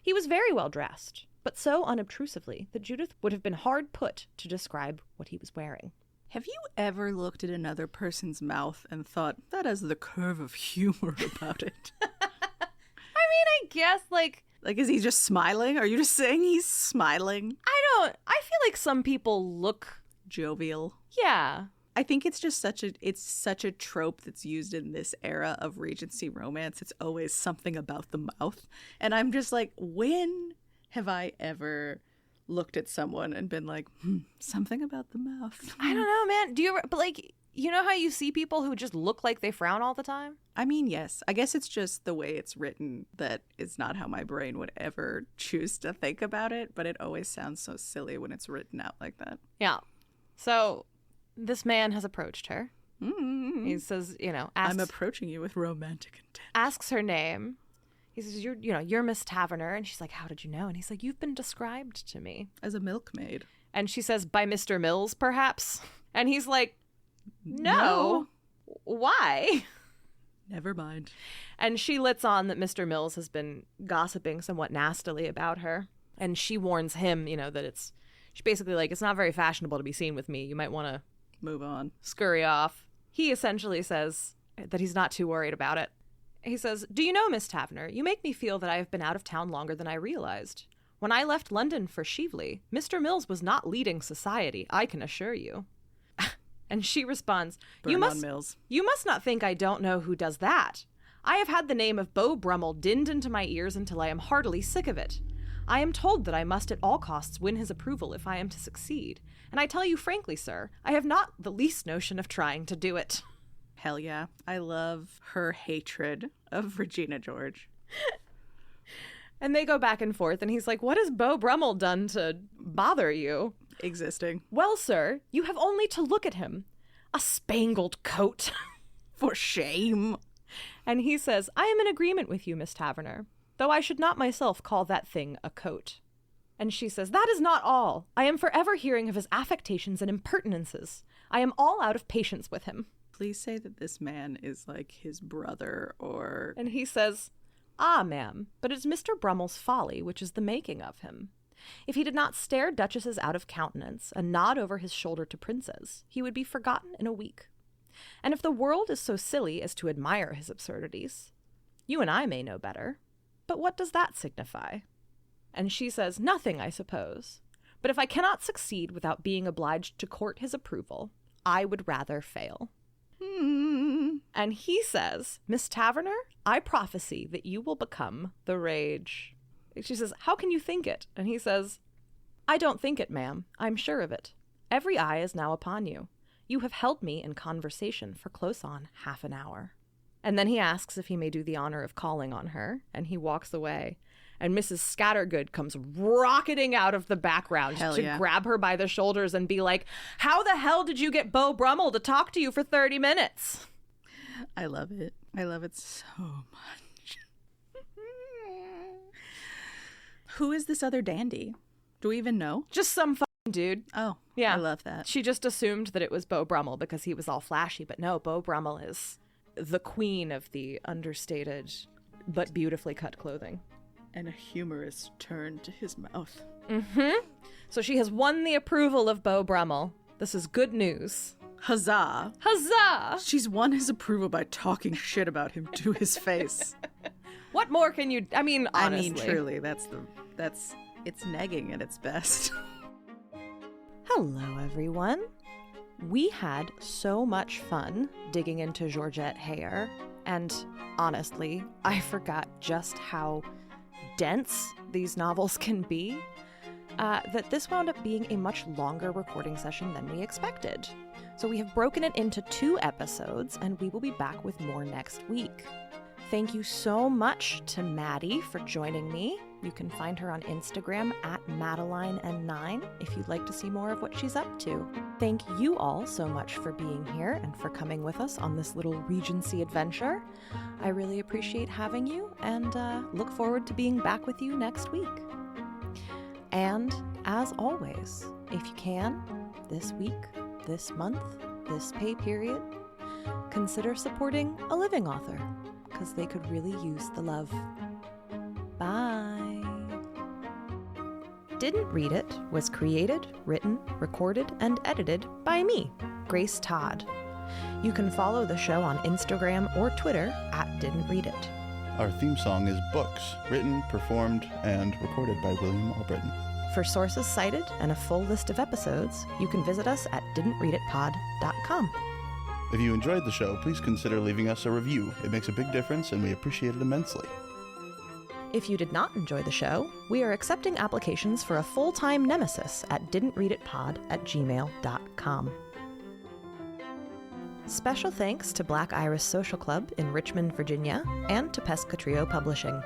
He was very well dressed, but so unobtrusively that Judith would have been hard put to describe what he was wearing. Have you ever looked at another person's mouth and thought, that has the curve of humor about it? I guess, like, is he just smiling? Are you just saying he's smiling? I feel like some people look jovial. Yeah. I think it's just such a trope that's used in this era of Regency romance. It's always something about the mouth. And I'm just like, when have I ever looked at someone and been like, something about the mouth? I don't know, man. But like, you know how you see people who just look like they frown all the time? I mean, yes. I guess it's just the way it's written that is not how my brain would ever choose to think about it, but it always sounds so silly when it's written out like that. Yeah. So this man has approached her. Mm-hmm. He says, I'm approaching you with romantic intent. Asks her name. He says, you're Miss Taverner. And she's like, how did you know? And he's like, you've been described to me as a milkmaid. And she says, by Mr. Mills, perhaps? And he's like, no. Why? Never mind. And she lets on that Mr. Mills has been gossiping somewhat nastily about her. And she warns him, that she's basically like, it's not very fashionable to be seen with me. You might want to move on. Scurry off. He essentially says that he's not too worried about it. He says, do you know, Miss Taverner, you make me feel that I have been out of town longer than I realized. When I left London for Shively, Mr. Mills was not leading society, I can assure you. And she responds, you must not think I don't know who does that. I have had the name of Beau Brummel dinned into my ears until I am heartily sick of it. I am told that I must at all costs win his approval if I am to succeed. And I tell you frankly, sir, I have not the least notion of trying to do it. Hell yeah. I love her hatred of Regina George. And they go back and forth, and he's like, what has Beau Brummel done to bother you? Existing. Well, sir, you have only to look at him. A spangled coat. For shame. And he says, I am in agreement with you, Miss Taverner, though I should not myself call that thing a coat. And she says, that is not all. I am forever hearing of his affectations and impertinences. I am all out of patience with him. Please say that this man is like his brother or... And he says, ah, ma'am, but it's Mr. Brummel's folly which is the making of him. If he did not stare duchesses out of countenance and nod over his shoulder to princes, he would be forgotten in a week. And if the world is so silly as to admire his absurdities, you and I may know better. But what does that signify? And she says, nothing, I suppose. But if I cannot succeed without being obliged to court his approval, I would rather fail. And he says, Miss Taverner, I prophesy that you will become the rage. She says, how can you think it? And he says, I don't think it, ma'am. I'm sure of it. Every eye is now upon you. You have held me in conversation for close on half an hour. And then he asks if he may do the honor of calling on her, and he walks away. And Mrs. Scattergood comes rocketing out of the background grab her by the shoulders and be like, how the hell did you get Beau Brummel to talk to you for 30 minutes? I love it. I love it so much. Who is this other dandy? Do we even know? Just some fucking dude. Oh, yeah. I love that. She just assumed that it was Beau Brummel because he was all flashy, but no, Beau Brummel is the queen of the understated but beautifully cut clothing. And a humorous turn to his mouth. Mm-hmm. So she has won the approval of Beau Brummel. This is good news. Huzzah! Huzzah! She's won his approval by talking shit about him to his face. What more can you... I mean, honestly. Truly, it's negging at its best. Hello, everyone. We had so much fun digging into Georgette Heyer, and honestly, I forgot just how dense these novels can be, that this wound up being a much longer recording session than we expected. So we have broken it into 2 episodes, and we will be back with more next week. Thank you so much to Maddie for joining me. You can find her on Instagram at MadelineN9 if you'd like to see more of what she's up to. Thank you all so much for being here and for coming with us on this little Regency adventure. I really appreciate having you and look forward to being back with you next week. And as always, if you can, this week, this month, this pay period, consider supporting a living author, because they could really use the love. Bye. Didn't Read It was created, written, recorded, and edited by me, Grace Todd. You can follow the show on Instagram or Twitter at Didn't Read It. Our theme song is Books, written, performed, and recorded by William Albritton. For sources cited and a full list of episodes, you can visit us at didntreaditpod.com. If you enjoyed the show, please consider leaving us a review. It makes a big difference, and we appreciate it immensely. If you did not enjoy the show, we are accepting applications for a full-time nemesis at didntreaditpod@gmail.com. Special thanks to Black Iris Social Club in Richmond, Virginia, and to Pesca Trio Publishing.